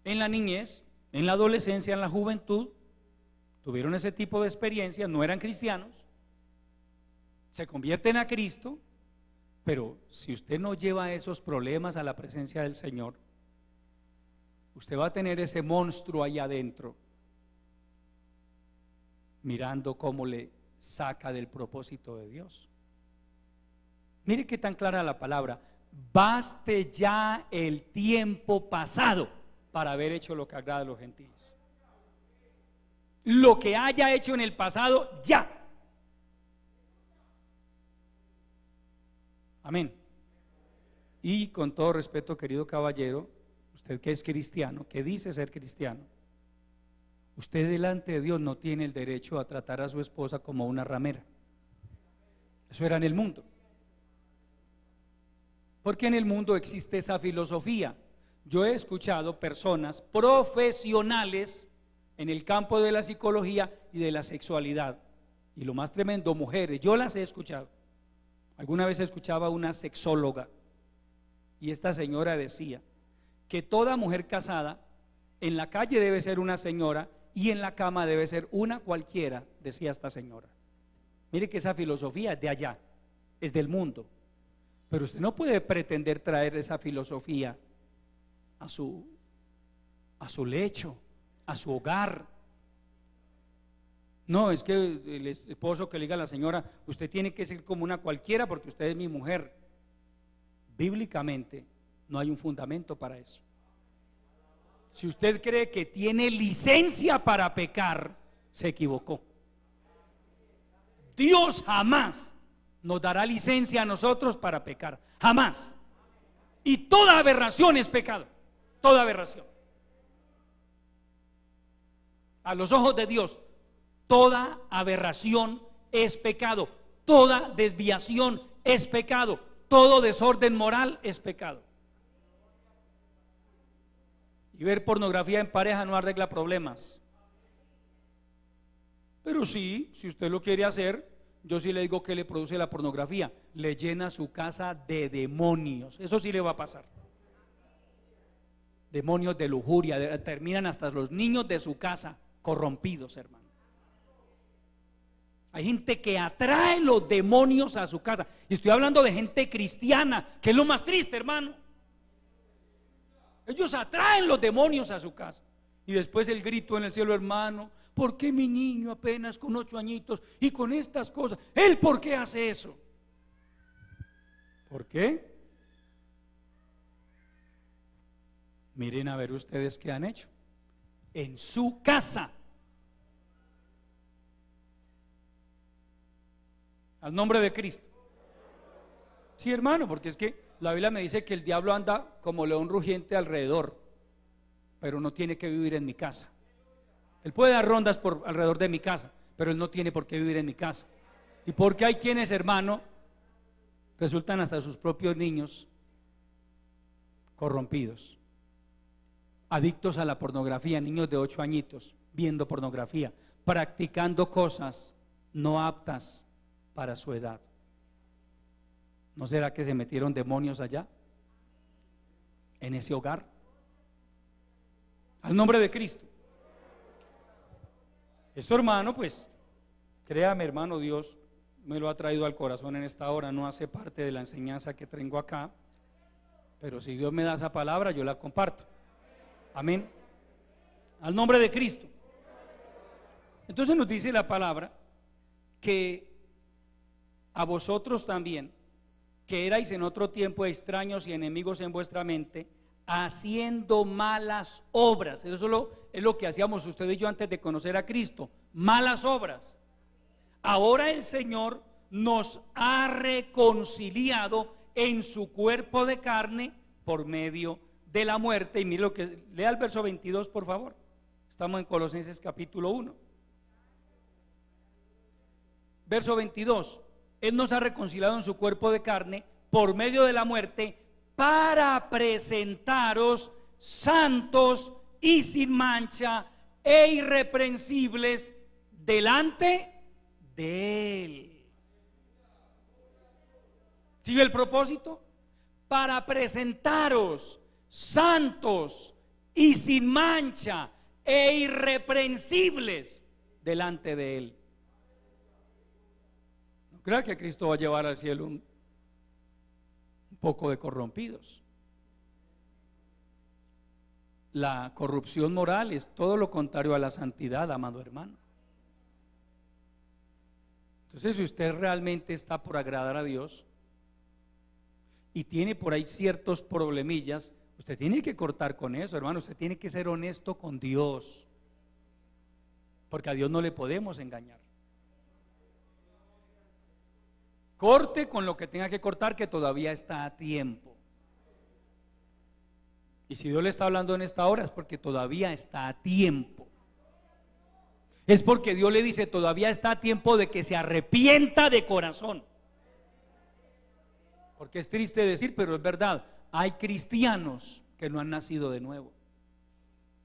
En la niñez, en la adolescencia, en la juventud, tuvieron ese tipo de experiencias, no eran cristianos, se convierten a Cristo, pero si usted no lleva esos problemas a la presencia del Señor, usted va a tener ese monstruo ahí adentro, mirando cómo le saca del propósito de Dios. Mire qué tan clara la palabra: baste ya el tiempo pasado para haber hecho lo que agrada a los gentiles. Lo que haya hecho en el pasado, ya. Amén. Y con todo respeto, querido caballero, usted que es cristiano, que dice ser cristiano, usted delante de Dios no tiene el derecho a tratar a su esposa como una ramera. Eso era en el mundo. Porque en el mundo existe esa filosofía. Yo he escuchado personas profesionales en el campo de la psicología y de la sexualidad, y lo más tremendo, mujeres, yo las he escuchado. Alguna vez escuchaba una sexóloga, y esta señora decía que toda mujer casada en la calle debe ser una señora y en la cama debe ser una cualquiera, decía esta señora. Mire que esa filosofía es de allá, es del mundo, pero usted no puede pretender traer esa filosofía a su lecho, a su hogar. No, es que el esposo que le diga a la señora: usted tiene que ser como una cualquiera porque usted es mi mujer. Bíblicamente no hay un fundamento para eso. Si usted cree que tiene licencia para pecar, se equivocó. Dios jamás nos dará licencia a nosotros para pecar, jamás. Y toda aberración es pecado, toda aberración. A los ojos de Dios, toda aberración es pecado, toda desviación es pecado, todo desorden moral es pecado. Y ver pornografía en pareja no arregla problemas. Pero sí, si usted lo quiere hacer, yo sí le digo que le produce la pornografía, le llena su casa de demonios. Eso sí le va a pasar. Demonios de lujuria, terminan hasta los niños de su casa corrompidos, hermano. Hay gente que atrae los demonios a su casa. Y estoy hablando de gente cristiana, que es lo más triste, hermano. Ellos atraen los demonios a su casa. Y después el grito en el cielo, hermano, ¿por qué mi niño apenas con 8 añitos y con estas cosas? ¿Él por qué hace eso? ¿Por qué? Miren a ver ustedes qué han hecho en su casa. Al nombre de Cristo. Sí, hermano, porque es que la Biblia me dice que el diablo anda como león rugiente alrededor, pero no tiene que vivir en mi casa. Él puede dar rondas por alrededor de mi casa, pero él no tiene por qué vivir en mi casa. Y porque hay quienes, hermano, resultan hasta sus propios niños corrompidos, adictos a la pornografía, niños de 8 añitos viendo pornografía, practicando cosas no aptas para su edad. ¿No será que se metieron demonios allá, en ese hogar? Al nombre de Cristo. Esto, hermano, pues, créame, hermano, Dios me lo ha traído al corazón en esta hora. No hace parte de la enseñanza que tengo acá, pero si Dios me da esa palabra, yo la comparto. Amén. Al nombre de Cristo. Entonces nos dice la palabra que a vosotros también, que erais en otro tiempo extraños y enemigos en vuestra mente, haciendo malas obras. Eso es lo que hacíamos usted y yo antes de conocer a Cristo, malas obras. Ahora el Señor nos ha reconciliado en su cuerpo de carne por medio de la muerte. Y mire lo que, lea el verso 22, por favor. Estamos en Colosenses capítulo 1. Verso 22. Él nos ha reconciliado en su cuerpo de carne por medio de la muerte, para presentaros santos y sin mancha e irreprensibles delante de Él. ¿Sigue el propósito? Para presentaros santos y sin mancha e irreprensibles delante de Él. No crea que Cristo va a llevar al cielo un poco de corrompidos. La corrupción moral es todo lo contrario a la santidad, amado hermano. Entonces, si usted realmente está por agradar a Dios y tiene por ahí ciertos problemillas, usted tiene que cortar con eso, hermano. Usted tiene que ser honesto con Dios, porque a Dios no le podemos engañar. Corte con lo que tenga que cortar, que todavía está a tiempo. Y si Dios le está hablando en esta hora, es porque todavía está a tiempo. Es porque Dios le dice, todavía está a tiempo de que se arrepienta de corazón. Porque es triste decir, pero es verdad, hay cristianos que no han nacido de nuevo.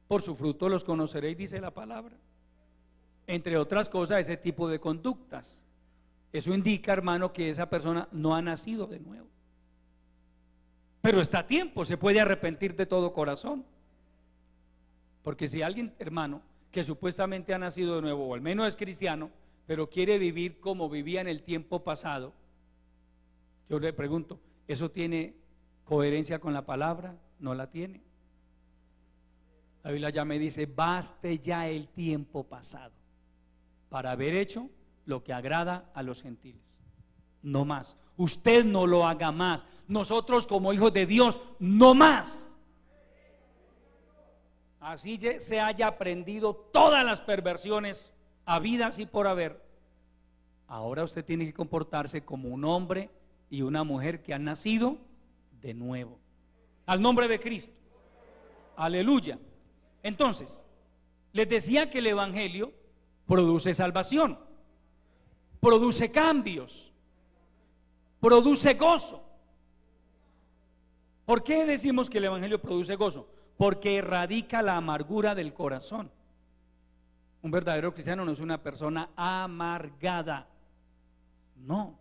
Por su fruto los conoceréis, dice la palabra. Entre otras cosas, ese tipo de conductas. Eso indica, hermano, que esa persona no ha nacido de nuevo. Pero está a tiempo, se puede arrepentir de todo corazón. Porque si alguien, hermano, que supuestamente ha nacido de nuevo, o al menos es cristiano, pero quiere vivir como vivía en el tiempo pasado, yo le pregunto, ¿eso tiene coherencia con la palabra? No la tiene. La Biblia ya me dice, baste ya el tiempo pasado para haber hecho lo que agrada a los gentiles. No más. Usted no lo haga más. Nosotros como hijos de Dios, no más. así se haya aprendido todas las perversiones habidas y por haber, ahora usted tiene que comportarse como un hombre y una mujer que han nacido de nuevo, al nombre de Cristo. Aleluya. Entonces, les decía que el evangelio produce salvación, produce cambios, produce gozo. ¿Por qué decimos que el evangelio produce gozo? Porque erradica la amargura del corazón. Un verdadero cristiano no es una persona amargada, no.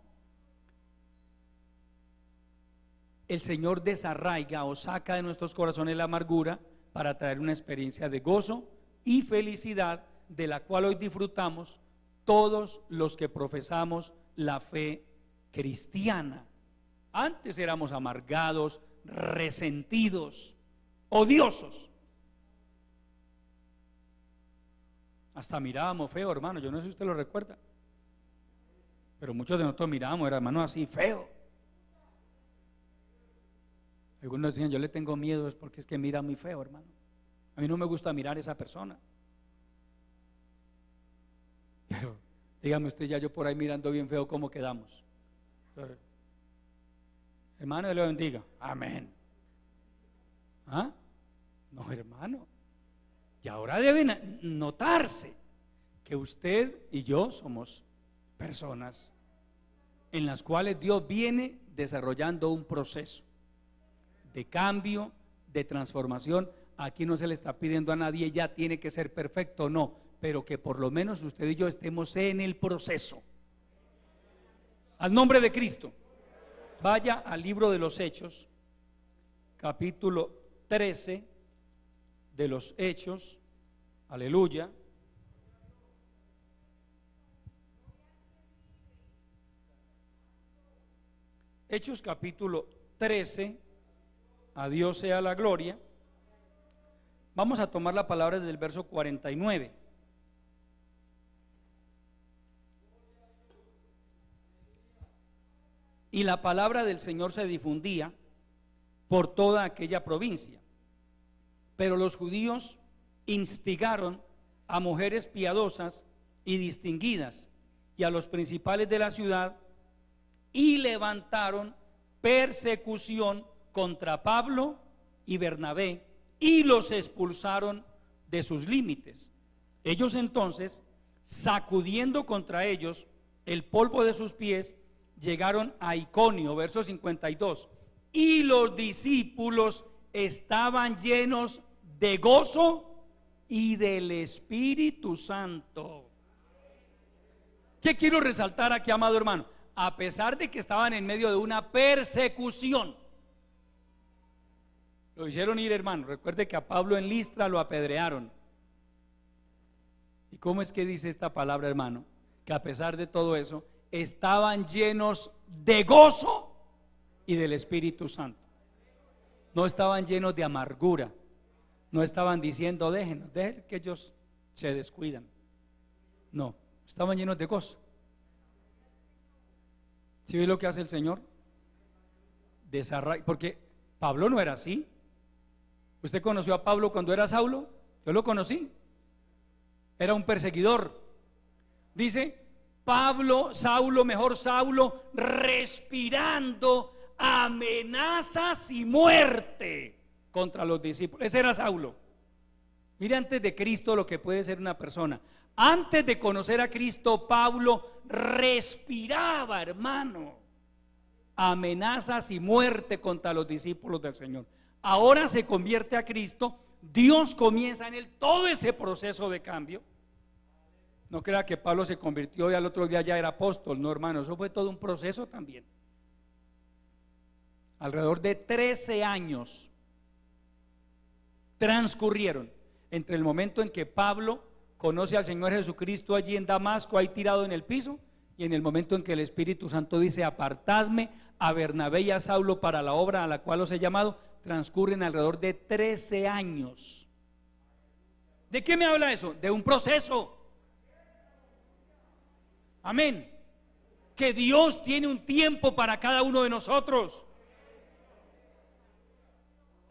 El Señor desarraiga o saca de nuestros corazones la amargura para traer una experiencia de gozo y felicidad, de la cual hoy disfrutamos todos los que profesamos la fe cristiana. Antes éramos amargados, resentidos, odiosos, hasta mirábamos feo, hermano. Yo no sé si usted lo recuerda, pero muchos de nosotros mirábamos, era hermano así feo. Algunos decían, yo le tengo miedo es porque es que mira muy feo, hermano. A mí no me gusta mirar a esa persona. Pero dígame usted, ya yo por ahí mirando bien feo, ¿cómo quedamos? Pero, hermano, Dios le bendiga. Amén. ¿Ah? No, hermano. Y ahora deben notarse que usted y yo somos personas en las cuales Dios viene desarrollando un proceso de cambio, de transformación. Aquí no se le está pidiendo a nadie ya tiene que ser perfecto, no, pero que por lo menos usted y yo estemos en el proceso. Al nombre de Cristo. Vaya al libro de los Hechos, capítulo 13 de los Hechos. Aleluya. Hechos capítulo 13. A Dios sea la gloria. Vamos a tomar la palabra desde el verso 49. Y la palabra del Señor se difundía por toda aquella provincia. Pero los judíos instigaron a mujeres piadosas y distinguidas y a los principales de la ciudad y levantaron persecución contra Pablo y Bernabé y los expulsaron de sus límites. Ellos entonces, sacudiendo contra ellos el polvo de sus pies, llegaron a Iconio, verso 52, y los discípulos estaban llenos de gozo y del Espíritu Santo. ¿Qué quiero resaltar aquí, amado hermano? A pesar de que estaban en medio de una persecución, lo hicieron ir, hermano. Recuerde que a Pablo en Listra lo apedrearon. ¿Y cómo es que dice esta palabra, hermano? Que a pesar de todo eso, estaban llenos de gozo y del Espíritu Santo. No estaban llenos de amargura. No estaban diciendo, dejen que ellos se descuidan. No, estaban llenos de gozo. ¿Sí ve lo que hace el Señor? Porque Pablo no era así. ¿Usted conoció a Pablo cuando era Saulo? Yo lo conocí. Era un perseguidor. Dice Saulo, respirando amenazas y muerte contra los discípulos. Ese era Saulo. Mire, antes de Cristo lo que puede ser una persona. Antes de conocer a Cristo, Pablo respiraba, hermano, amenazas y muerte contra los discípulos del Señor. Ahora se convierte a Cristo, Dios comienza en él todo ese proceso de cambio. No crea que Pablo se convirtió y al otro día ya era apóstol, no, hermano, eso fue todo un proceso también. Alrededor de 13 años transcurrieron entre el momento en que Pablo conoce al Señor Jesucristo allí en Damasco, ahí tirado en el piso, y en el momento en que el Espíritu Santo dice, apartadme a Bernabé y a Saulo para la obra a la cual os he llamado. Transcurren alrededor de 13 años. ¿De qué me habla eso? De un proceso. Amén. Que Dios tiene un tiempo para cada uno de nosotros.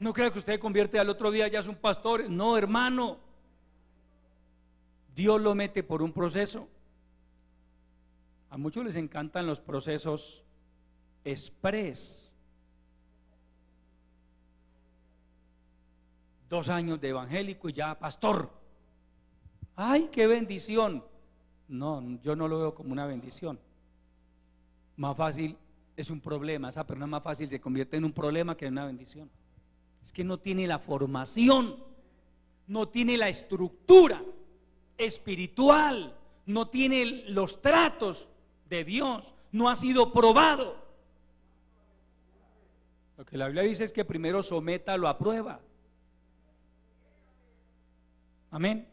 No crea que usted se convierte al otro día ya es un pastor. No, hermano. Dios lo mete por un proceso. A muchos les encantan los procesos express. 2 años de evangélico y ya pastor. ¡Ay, qué bendición! No, yo no lo veo como una bendición. Más fácil es un problema. Esa persona más fácil se convierte en un problema que en una bendición. Es que no tiene la formación, no tiene la estructura espiritual, no tiene los tratos de Dios, no ha sido probado. Lo que la Biblia dice es que primero sométalo a prueba. Amén.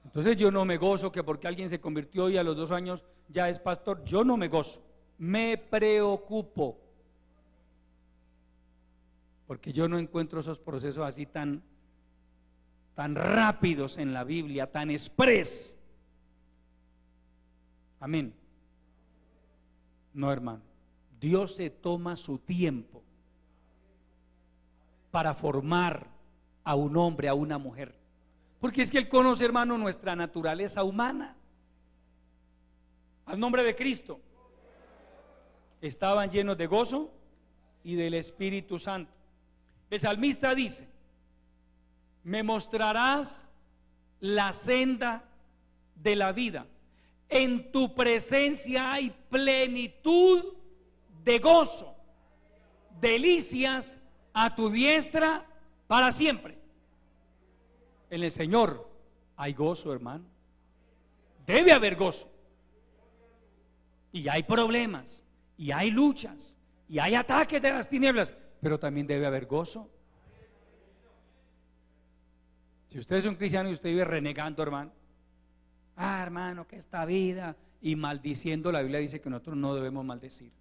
Entonces yo no me gozo que porque alguien se convirtió y a los 2 años ya es pastor. Yo no me gozo, me preocupo, porque yo no encuentro esos procesos así tan rápidos en la Biblia, tan express. Amén. No, hermano, Dios se toma su tiempo para formar a un hombre, a una mujer, porque es que Él conoce, hermano, nuestra naturaleza humana. Al nombre de Cristo. Estaban llenos de gozo y del Espíritu Santo. El salmista dice: me mostrarás la senda de la vida, en tu presencia hay plenitud de gozo, delicias a tu diestra para siempre. En el Señor hay gozo, hermano. Debe haber gozo. Y hay problemas, y hay luchas, y hay ataques de las tinieblas, pero también debe haber gozo. Si usted es un cristiano y usted vive renegando, hermano, hermano, que esta vida, y maldiciendo, la Biblia dice que nosotros no debemos maldecir.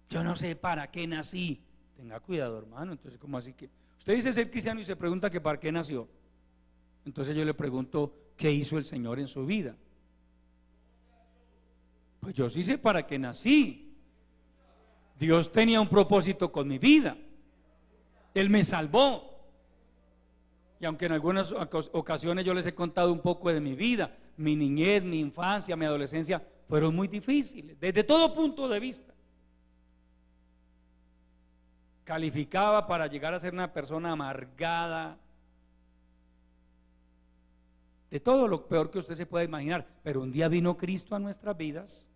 Yo no sé para qué nací. Tenga cuidado, hermano. Entonces, ¿cómo así que? Usted dice ser cristiano y se pregunta que para qué nació. Entonces yo le pregunto, ¿qué hizo el Señor en su vida? Pues yo sí sé para qué nací. Dios tenía un propósito con mi vida. Él me salvó. Y aunque en algunas ocasiones yo les he contado un poco de mi vida, mi niñez, mi infancia, mi adolescencia, fueron muy difíciles, desde todo punto de vista. Calificaba para llegar a ser una persona amargada, de todo lo peor que usted se pueda imaginar. Pero un día vino Cristo a nuestras vidas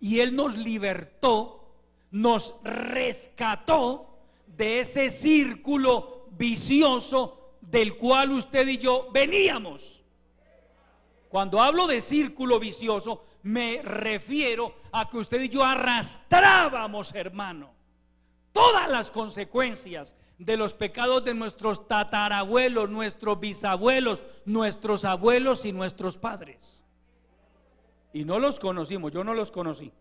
y Él nos libertó, nos rescató de ese círculo vicioso del cual usted y yo veníamos. Cuando hablo de círculo vicioso, me refiero a que usted y yo arrastrábamos, hermano, todas las consecuencias de los pecados de nuestros tatarabuelos, nuestros bisabuelos, nuestros abuelos y nuestros padres. Y no los conocimos, yo no los conocí,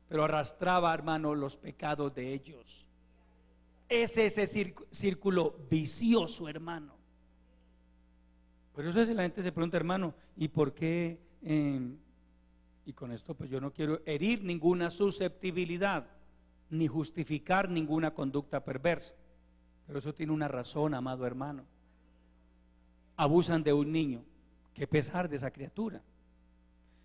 pero arrastraba, hermano, los pecados de ellos. Es ese círculo vicioso, hermano. Por eso la gente se pregunta, hermano, ¿y por qué? Y con esto pues yo no quiero herir ninguna susceptibilidad ni justificar ninguna conducta perversa, pero eso tiene una razón, amado hermano. Abusan de un niño, qué pesar de esa criatura,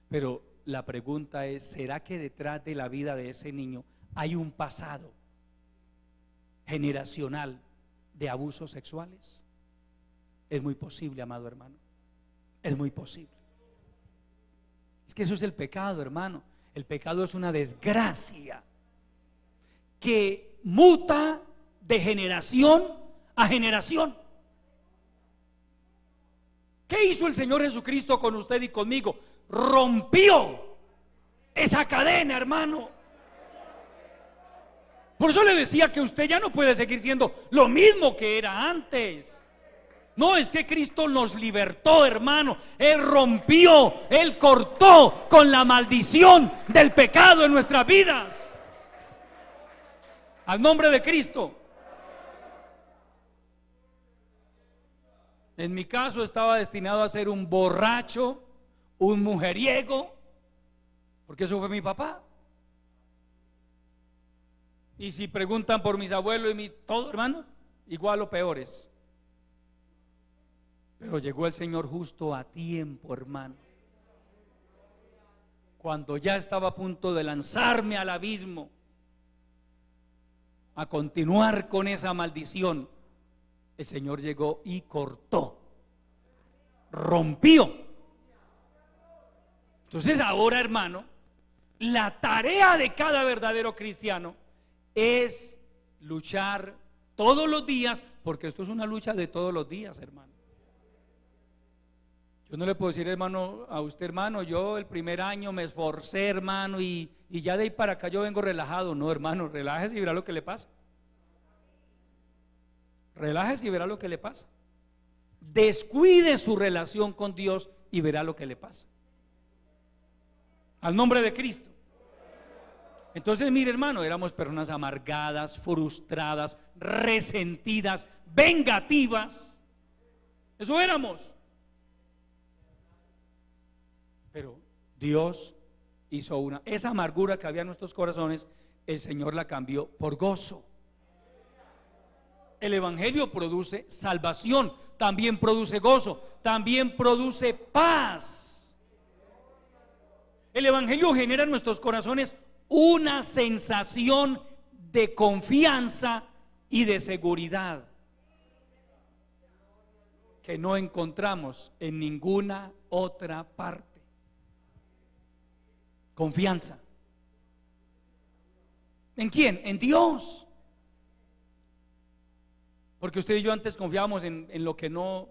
pero la pregunta es, ¿será que detrás de la vida de ese niño hay un pasado generacional de abusos sexuales? Es muy posible, amado hermano, es muy posible. Es que eso es el pecado, hermano. El pecado es una desgracia que muta de generación a generación. ¿Qué hizo el Señor Jesucristo con usted y conmigo? Rompió esa cadena, hermano. Por eso le decía que usted ya no puede seguir siendo lo mismo que era antes. No, es que Cristo nos libertó, hermano. Él rompió, Él cortó con la maldición del pecado en nuestras vidas. Al nombre de Cristo. En mi caso estaba destinado a ser un borracho, un mujeriego, porque eso fue mi papá. Y si preguntan por mis abuelos y todo, hermano, igual o peores. Pero llegó el Señor justo a tiempo, hermano. Cuando ya estaba a punto de lanzarme al abismo, a continuar con esa maldición, el Señor llegó y cortó, rompió. Entonces ahora, hermano, la tarea de cada verdadero cristiano es luchar todos los días, porque esto es una lucha de todos los días, hermano. Yo no le puedo decir, hermano, a usted, hermano, yo el primer año me esforcé, hermano, y ya de ahí para acá yo vengo relajado. No, hermano, relájese y verá lo que le pasa. Relájese y verá lo que le pasa. Descuide su relación con Dios y verá lo que le pasa. Al nombre de Cristo. Entonces, mire, hermano, éramos personas amargadas, frustradas, resentidas, vengativas. Eso éramos. Pero Dios hizo esa amargura que había en nuestros corazones, el Señor la cambió por gozo. El Evangelio produce salvación, también produce gozo, también produce paz. El Evangelio genera en nuestros corazones una sensación de confianza y de seguridad que no encontramos en ninguna otra parte. Confianza. ¿En quién? En Dios. Porque usted y yo antes confiábamos en lo que no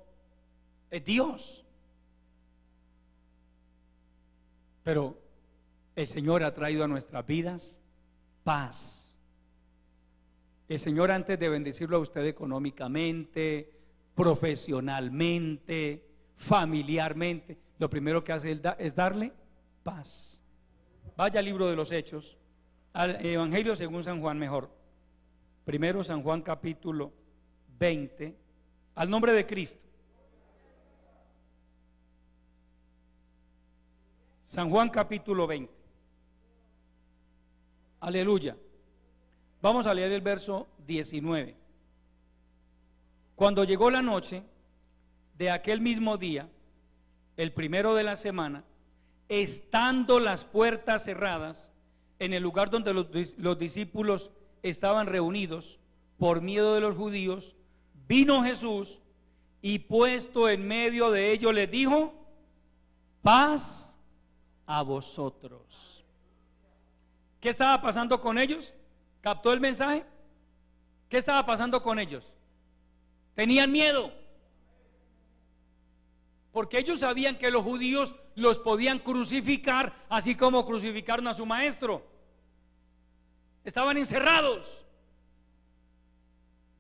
es Dios. Pero el Señor ha traído a nuestras vidas paz. El Señor, antes de bendecirlo a usted económicamente, profesionalmente, familiarmente, lo primero que hace es darle paz. Vaya al libro de los Hechos, al Evangelio según San Juan mejor. Primero San Juan capítulo 20, al nombre de Cristo. San Juan capítulo 20. Aleluya. Vamos a leer el verso 19. Cuando llegó la noche de aquel mismo día, el primero de la semana, estando las puertas cerradas en el lugar donde los discípulos estaban reunidos por miedo de los judíos, vino Jesús y puesto en medio de ellos les dijo: paz a vosotros. ¿Qué estaba pasando con ellos? ¿Captó el mensaje? ¿Qué estaba pasando con ellos? Tenían miedo, porque ellos sabían que los judíos los podían crucificar, así como crucificaron a su maestro. Estaban encerrados.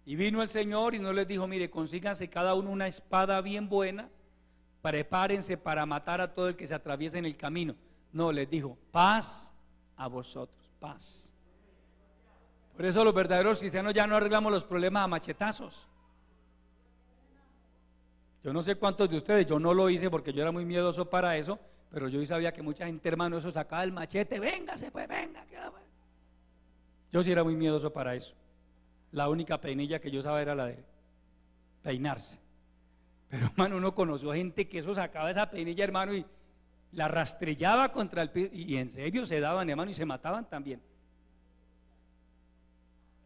Y vino el Señor y no les dijo: mire, consíganse cada uno una espada bien buena, prepárense para matar a todo el que se atraviese en el camino. No, les dijo: paz a vosotros, paz. Por eso los verdaderos cristianos ya no arreglamos los problemas a machetazos. Yo no sé cuántos de ustedes, yo no lo hice porque yo era muy miedoso para eso, pero yo sabía que mucha gente, hermano, eso sacaba el machete: véngase, pues venga. Yo sí era muy miedoso para eso. La única peinilla que yo sabía era la de peinarse. Pero, hermano, uno conoció gente que eso sacaba esa peinilla, hermano, y la rastrillaba contra el piso, y en serio se daban, hermano, y se mataban también.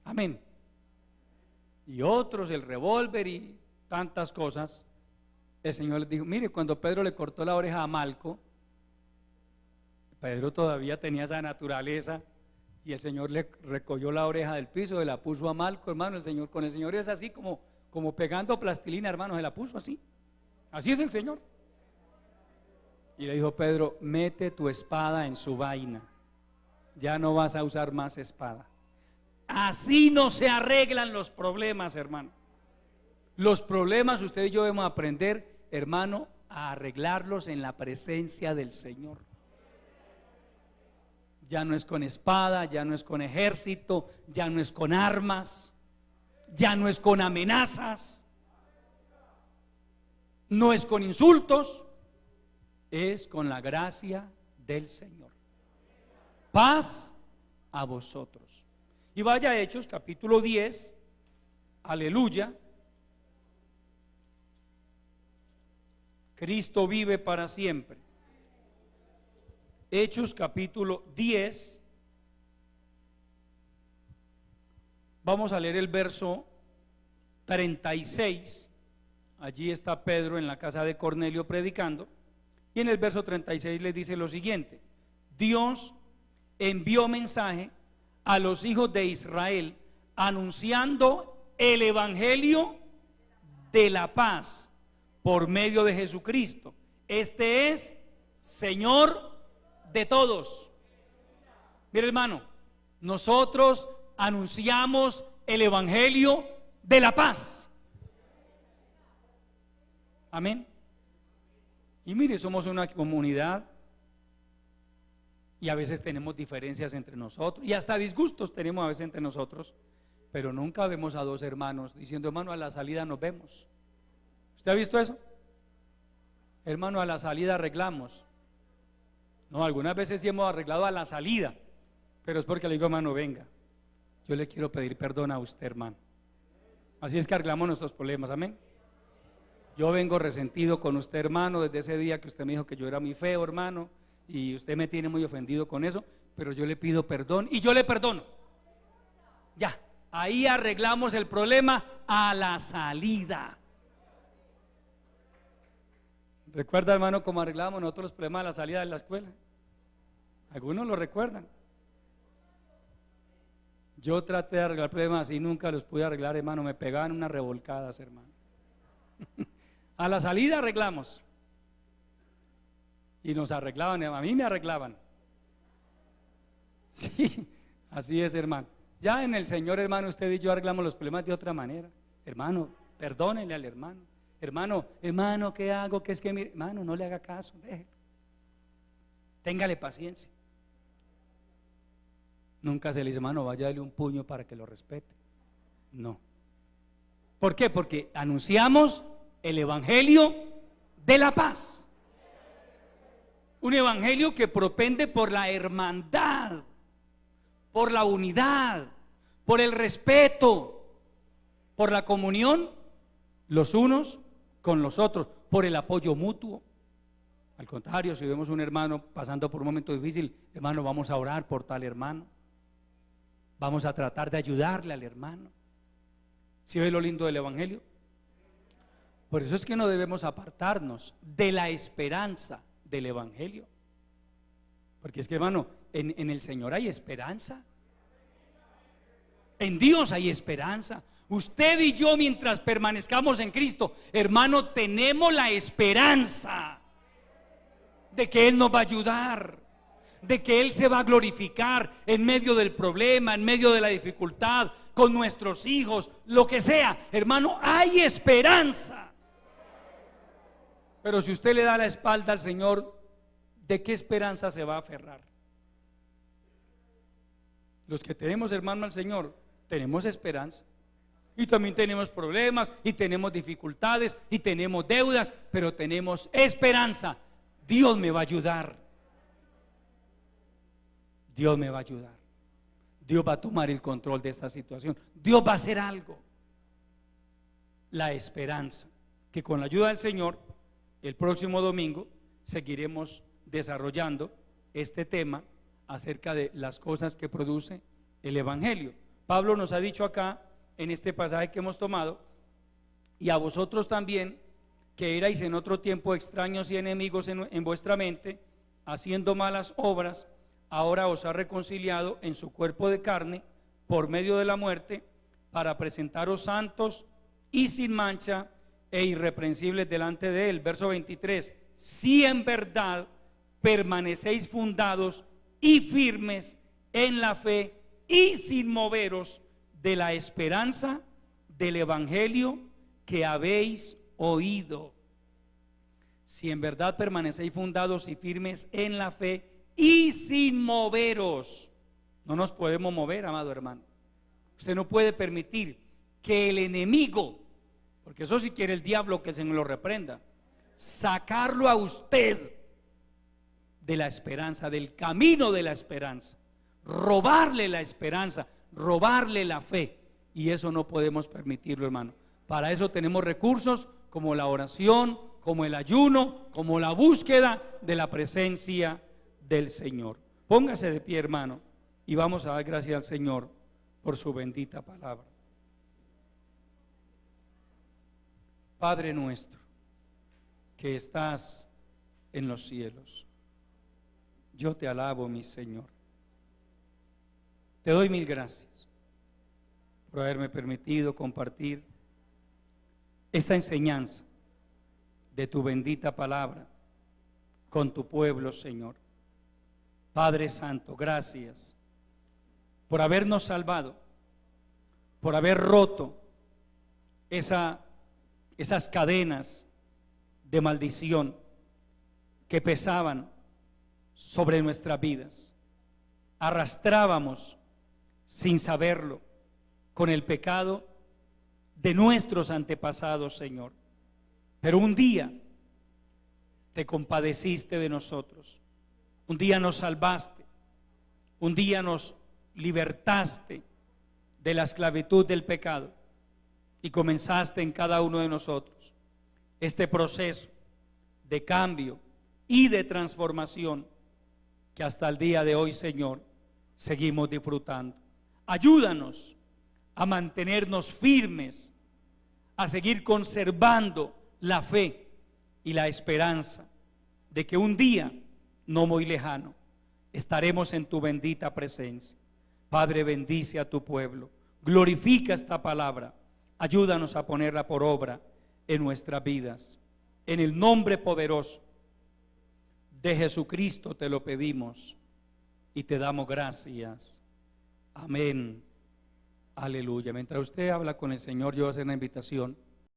Amén. Y otros el revólver y tantas cosas. El Señor les dijo: mire, cuando Pedro le cortó la oreja a Malco, Pedro todavía tenía esa naturaleza, y el Señor le recogió la oreja del piso y la puso a Malco, hermano. Con el Señor es así como pegando plastilina, hermano, se la puso así. Así es el Señor. Y le dijo: Pedro, mete tu espada en su vaina, ya no vas a usar más espada. Así no se arreglan los problemas, hermano. Los problemas usted y yo debemos aprender, hermano, a arreglarlos en la presencia del Señor. Ya no es con espada, ya no es con ejército, ya no es con armas, ya no es con amenazas, no es con insultos, es con la gracia del Señor. Paz a vosotros. Y vaya a Hechos capítulo 10, aleluya. Cristo vive para siempre. Hechos capítulo 10. Vamos a leer el verso 36. Allí está Pedro en la casa de Cornelio predicando. Y en el verso 36 le dice lo siguiente: Dios envió mensaje a los hijos de Israel anunciando el evangelio de la paz por medio de Jesucristo. Este es Señor de todos. Mire, hermano, nosotros anunciamos el evangelio de la paz. Amén. Y mire, somos una comunidad y a veces tenemos diferencias entre nosotros y hasta disgustos tenemos a veces entre nosotros, pero nunca vemos a dos hermanos diciendo: hermano, a la salida nos vemos. ¿Usted ha visto eso? Hermano, a la salida arreglamos. No, algunas veces sí hemos arreglado a la salida, pero es porque le digo: hermano, venga, yo le quiero pedir perdón a usted, hermano. Así es que arreglamos nuestros problemas, amén. Yo vengo resentido con usted, hermano, desde ese día que usted me dijo que yo era muy feo, hermano, y usted me tiene muy ofendido con eso, pero yo le pido perdón y yo le perdono. Ya, ahí arreglamos el problema a la salida. ¿Recuerda, hermano, cómo arreglábamos nosotros los problemas a la salida de la escuela? Algunos lo recuerdan. Yo traté de arreglar problemas y nunca los pude arreglar, hermano. Me pegaban unas revolcadas, hermano. A la salida arreglamos. Y nos arreglaban, a mí me arreglaban. Sí, así es, hermano. Ya en el Señor, hermano, usted y yo arreglamos los problemas de otra manera. Hermano, perdónenle al hermano. Hermano, ¿qué hago? ¿Qué es que mi hermano? No le haga caso, déjelo. Téngale paciencia. Nunca se le dice: hermano, vaya a darle un puño para que lo respete. No. ¿Por qué? Porque anunciamos el evangelio de la paz. Un evangelio que propende por la hermandad, por la unidad, por el respeto, por la comunión los unos con los otros, por el apoyo mutuo. Al contrario, si vemos un hermano pasando por un momento difícil, hermano, vamos a orar por tal hermano. Vamos a tratar de ayudarle al hermano. ¿Sí ve lo lindo del evangelio? Por eso es que no debemos apartarnos de la esperanza del evangelio. Porque es que, hermano, en el Señor hay esperanza. En Dios hay esperanza. Usted y yo, mientras permanezcamos en Cristo, hermano, tenemos la esperanza de que Él nos va a ayudar, de que Él se va a glorificar en medio del problema, en medio de la dificultad, con nuestros hijos, lo que sea. Hermano, hay esperanza. Pero si usted le da la espalda al Señor, ¿de qué esperanza se va a aferrar? Los que tenemos, hermano, al Señor, tenemos esperanza. Y también tenemos problemas, y tenemos dificultades, y tenemos deudas, pero tenemos esperanza. Dios me va a ayudar. Dios me va a ayudar. Dios va a tomar el control de esta situación. Dios va a hacer algo. La esperanza, que con la ayuda del Señor, el próximo domingo seguiremos desarrollando este tema acerca de las cosas que produce el evangelio. Pablo nos ha dicho acá, en este pasaje que hemos tomado: y a vosotros también, que erais en otro tiempo extraños y enemigos en vuestra mente, haciendo malas obras, ahora os ha reconciliado en su cuerpo de carne por medio de la muerte, para presentaros santos y sin mancha e irreprensibles delante de Él. Verso 23: si en verdad permanecéis fundados y firmes en la fe y sin moveros de la esperanza del evangelio que habéis oído. Si en verdad permanecéis fundados y firmes en la fe y sin moveros. No nos podemos mover, amado hermano. Usted no puede permitir que el enemigo, porque eso si quiere el diablo que se lo reprenda, sacarlo a usted de la esperanza, del camino de la esperanza, robarle la esperanza, robarle la fe, y eso no podemos permitirlo, hermano. Para eso tenemos recursos como la oración, como el ayuno, como la búsqueda de la presencia del Señor. Póngase de pie, hermano, y vamos a dar gracias al Señor por su bendita palabra. Padre nuestro, que estás en los cielos, yo te alabo, mi Señor. Te doy mil gracias por haberme permitido compartir esta enseñanza de tu bendita palabra con tu pueblo, Señor. Padre Santo, gracias por habernos salvado, por haber roto esas cadenas de maldición que pesaban sobre nuestras vidas. Arrastrábamos sin saberlo con el pecado de nuestros antepasados, Señor. Pero un día te compadeciste de nosotros, un día nos salvaste, un día nos libertaste de la esclavitud del pecado y comenzaste en cada uno de nosotros este proceso de cambio y de transformación que hasta el día de hoy, Señor, seguimos disfrutando. Ayúdanos a mantenernos firmes, a seguir conservando la fe y la esperanza de que un día, no muy lejano, estaremos en tu bendita presencia. Padre, bendice a tu pueblo, glorifica esta palabra, ayúdanos a ponerla por obra en nuestras vidas. En el nombre poderoso de Jesucristo te lo pedimos y te damos gracias. Amén. Aleluya. Mientras usted habla con el Señor, yo voy a hacer una invitación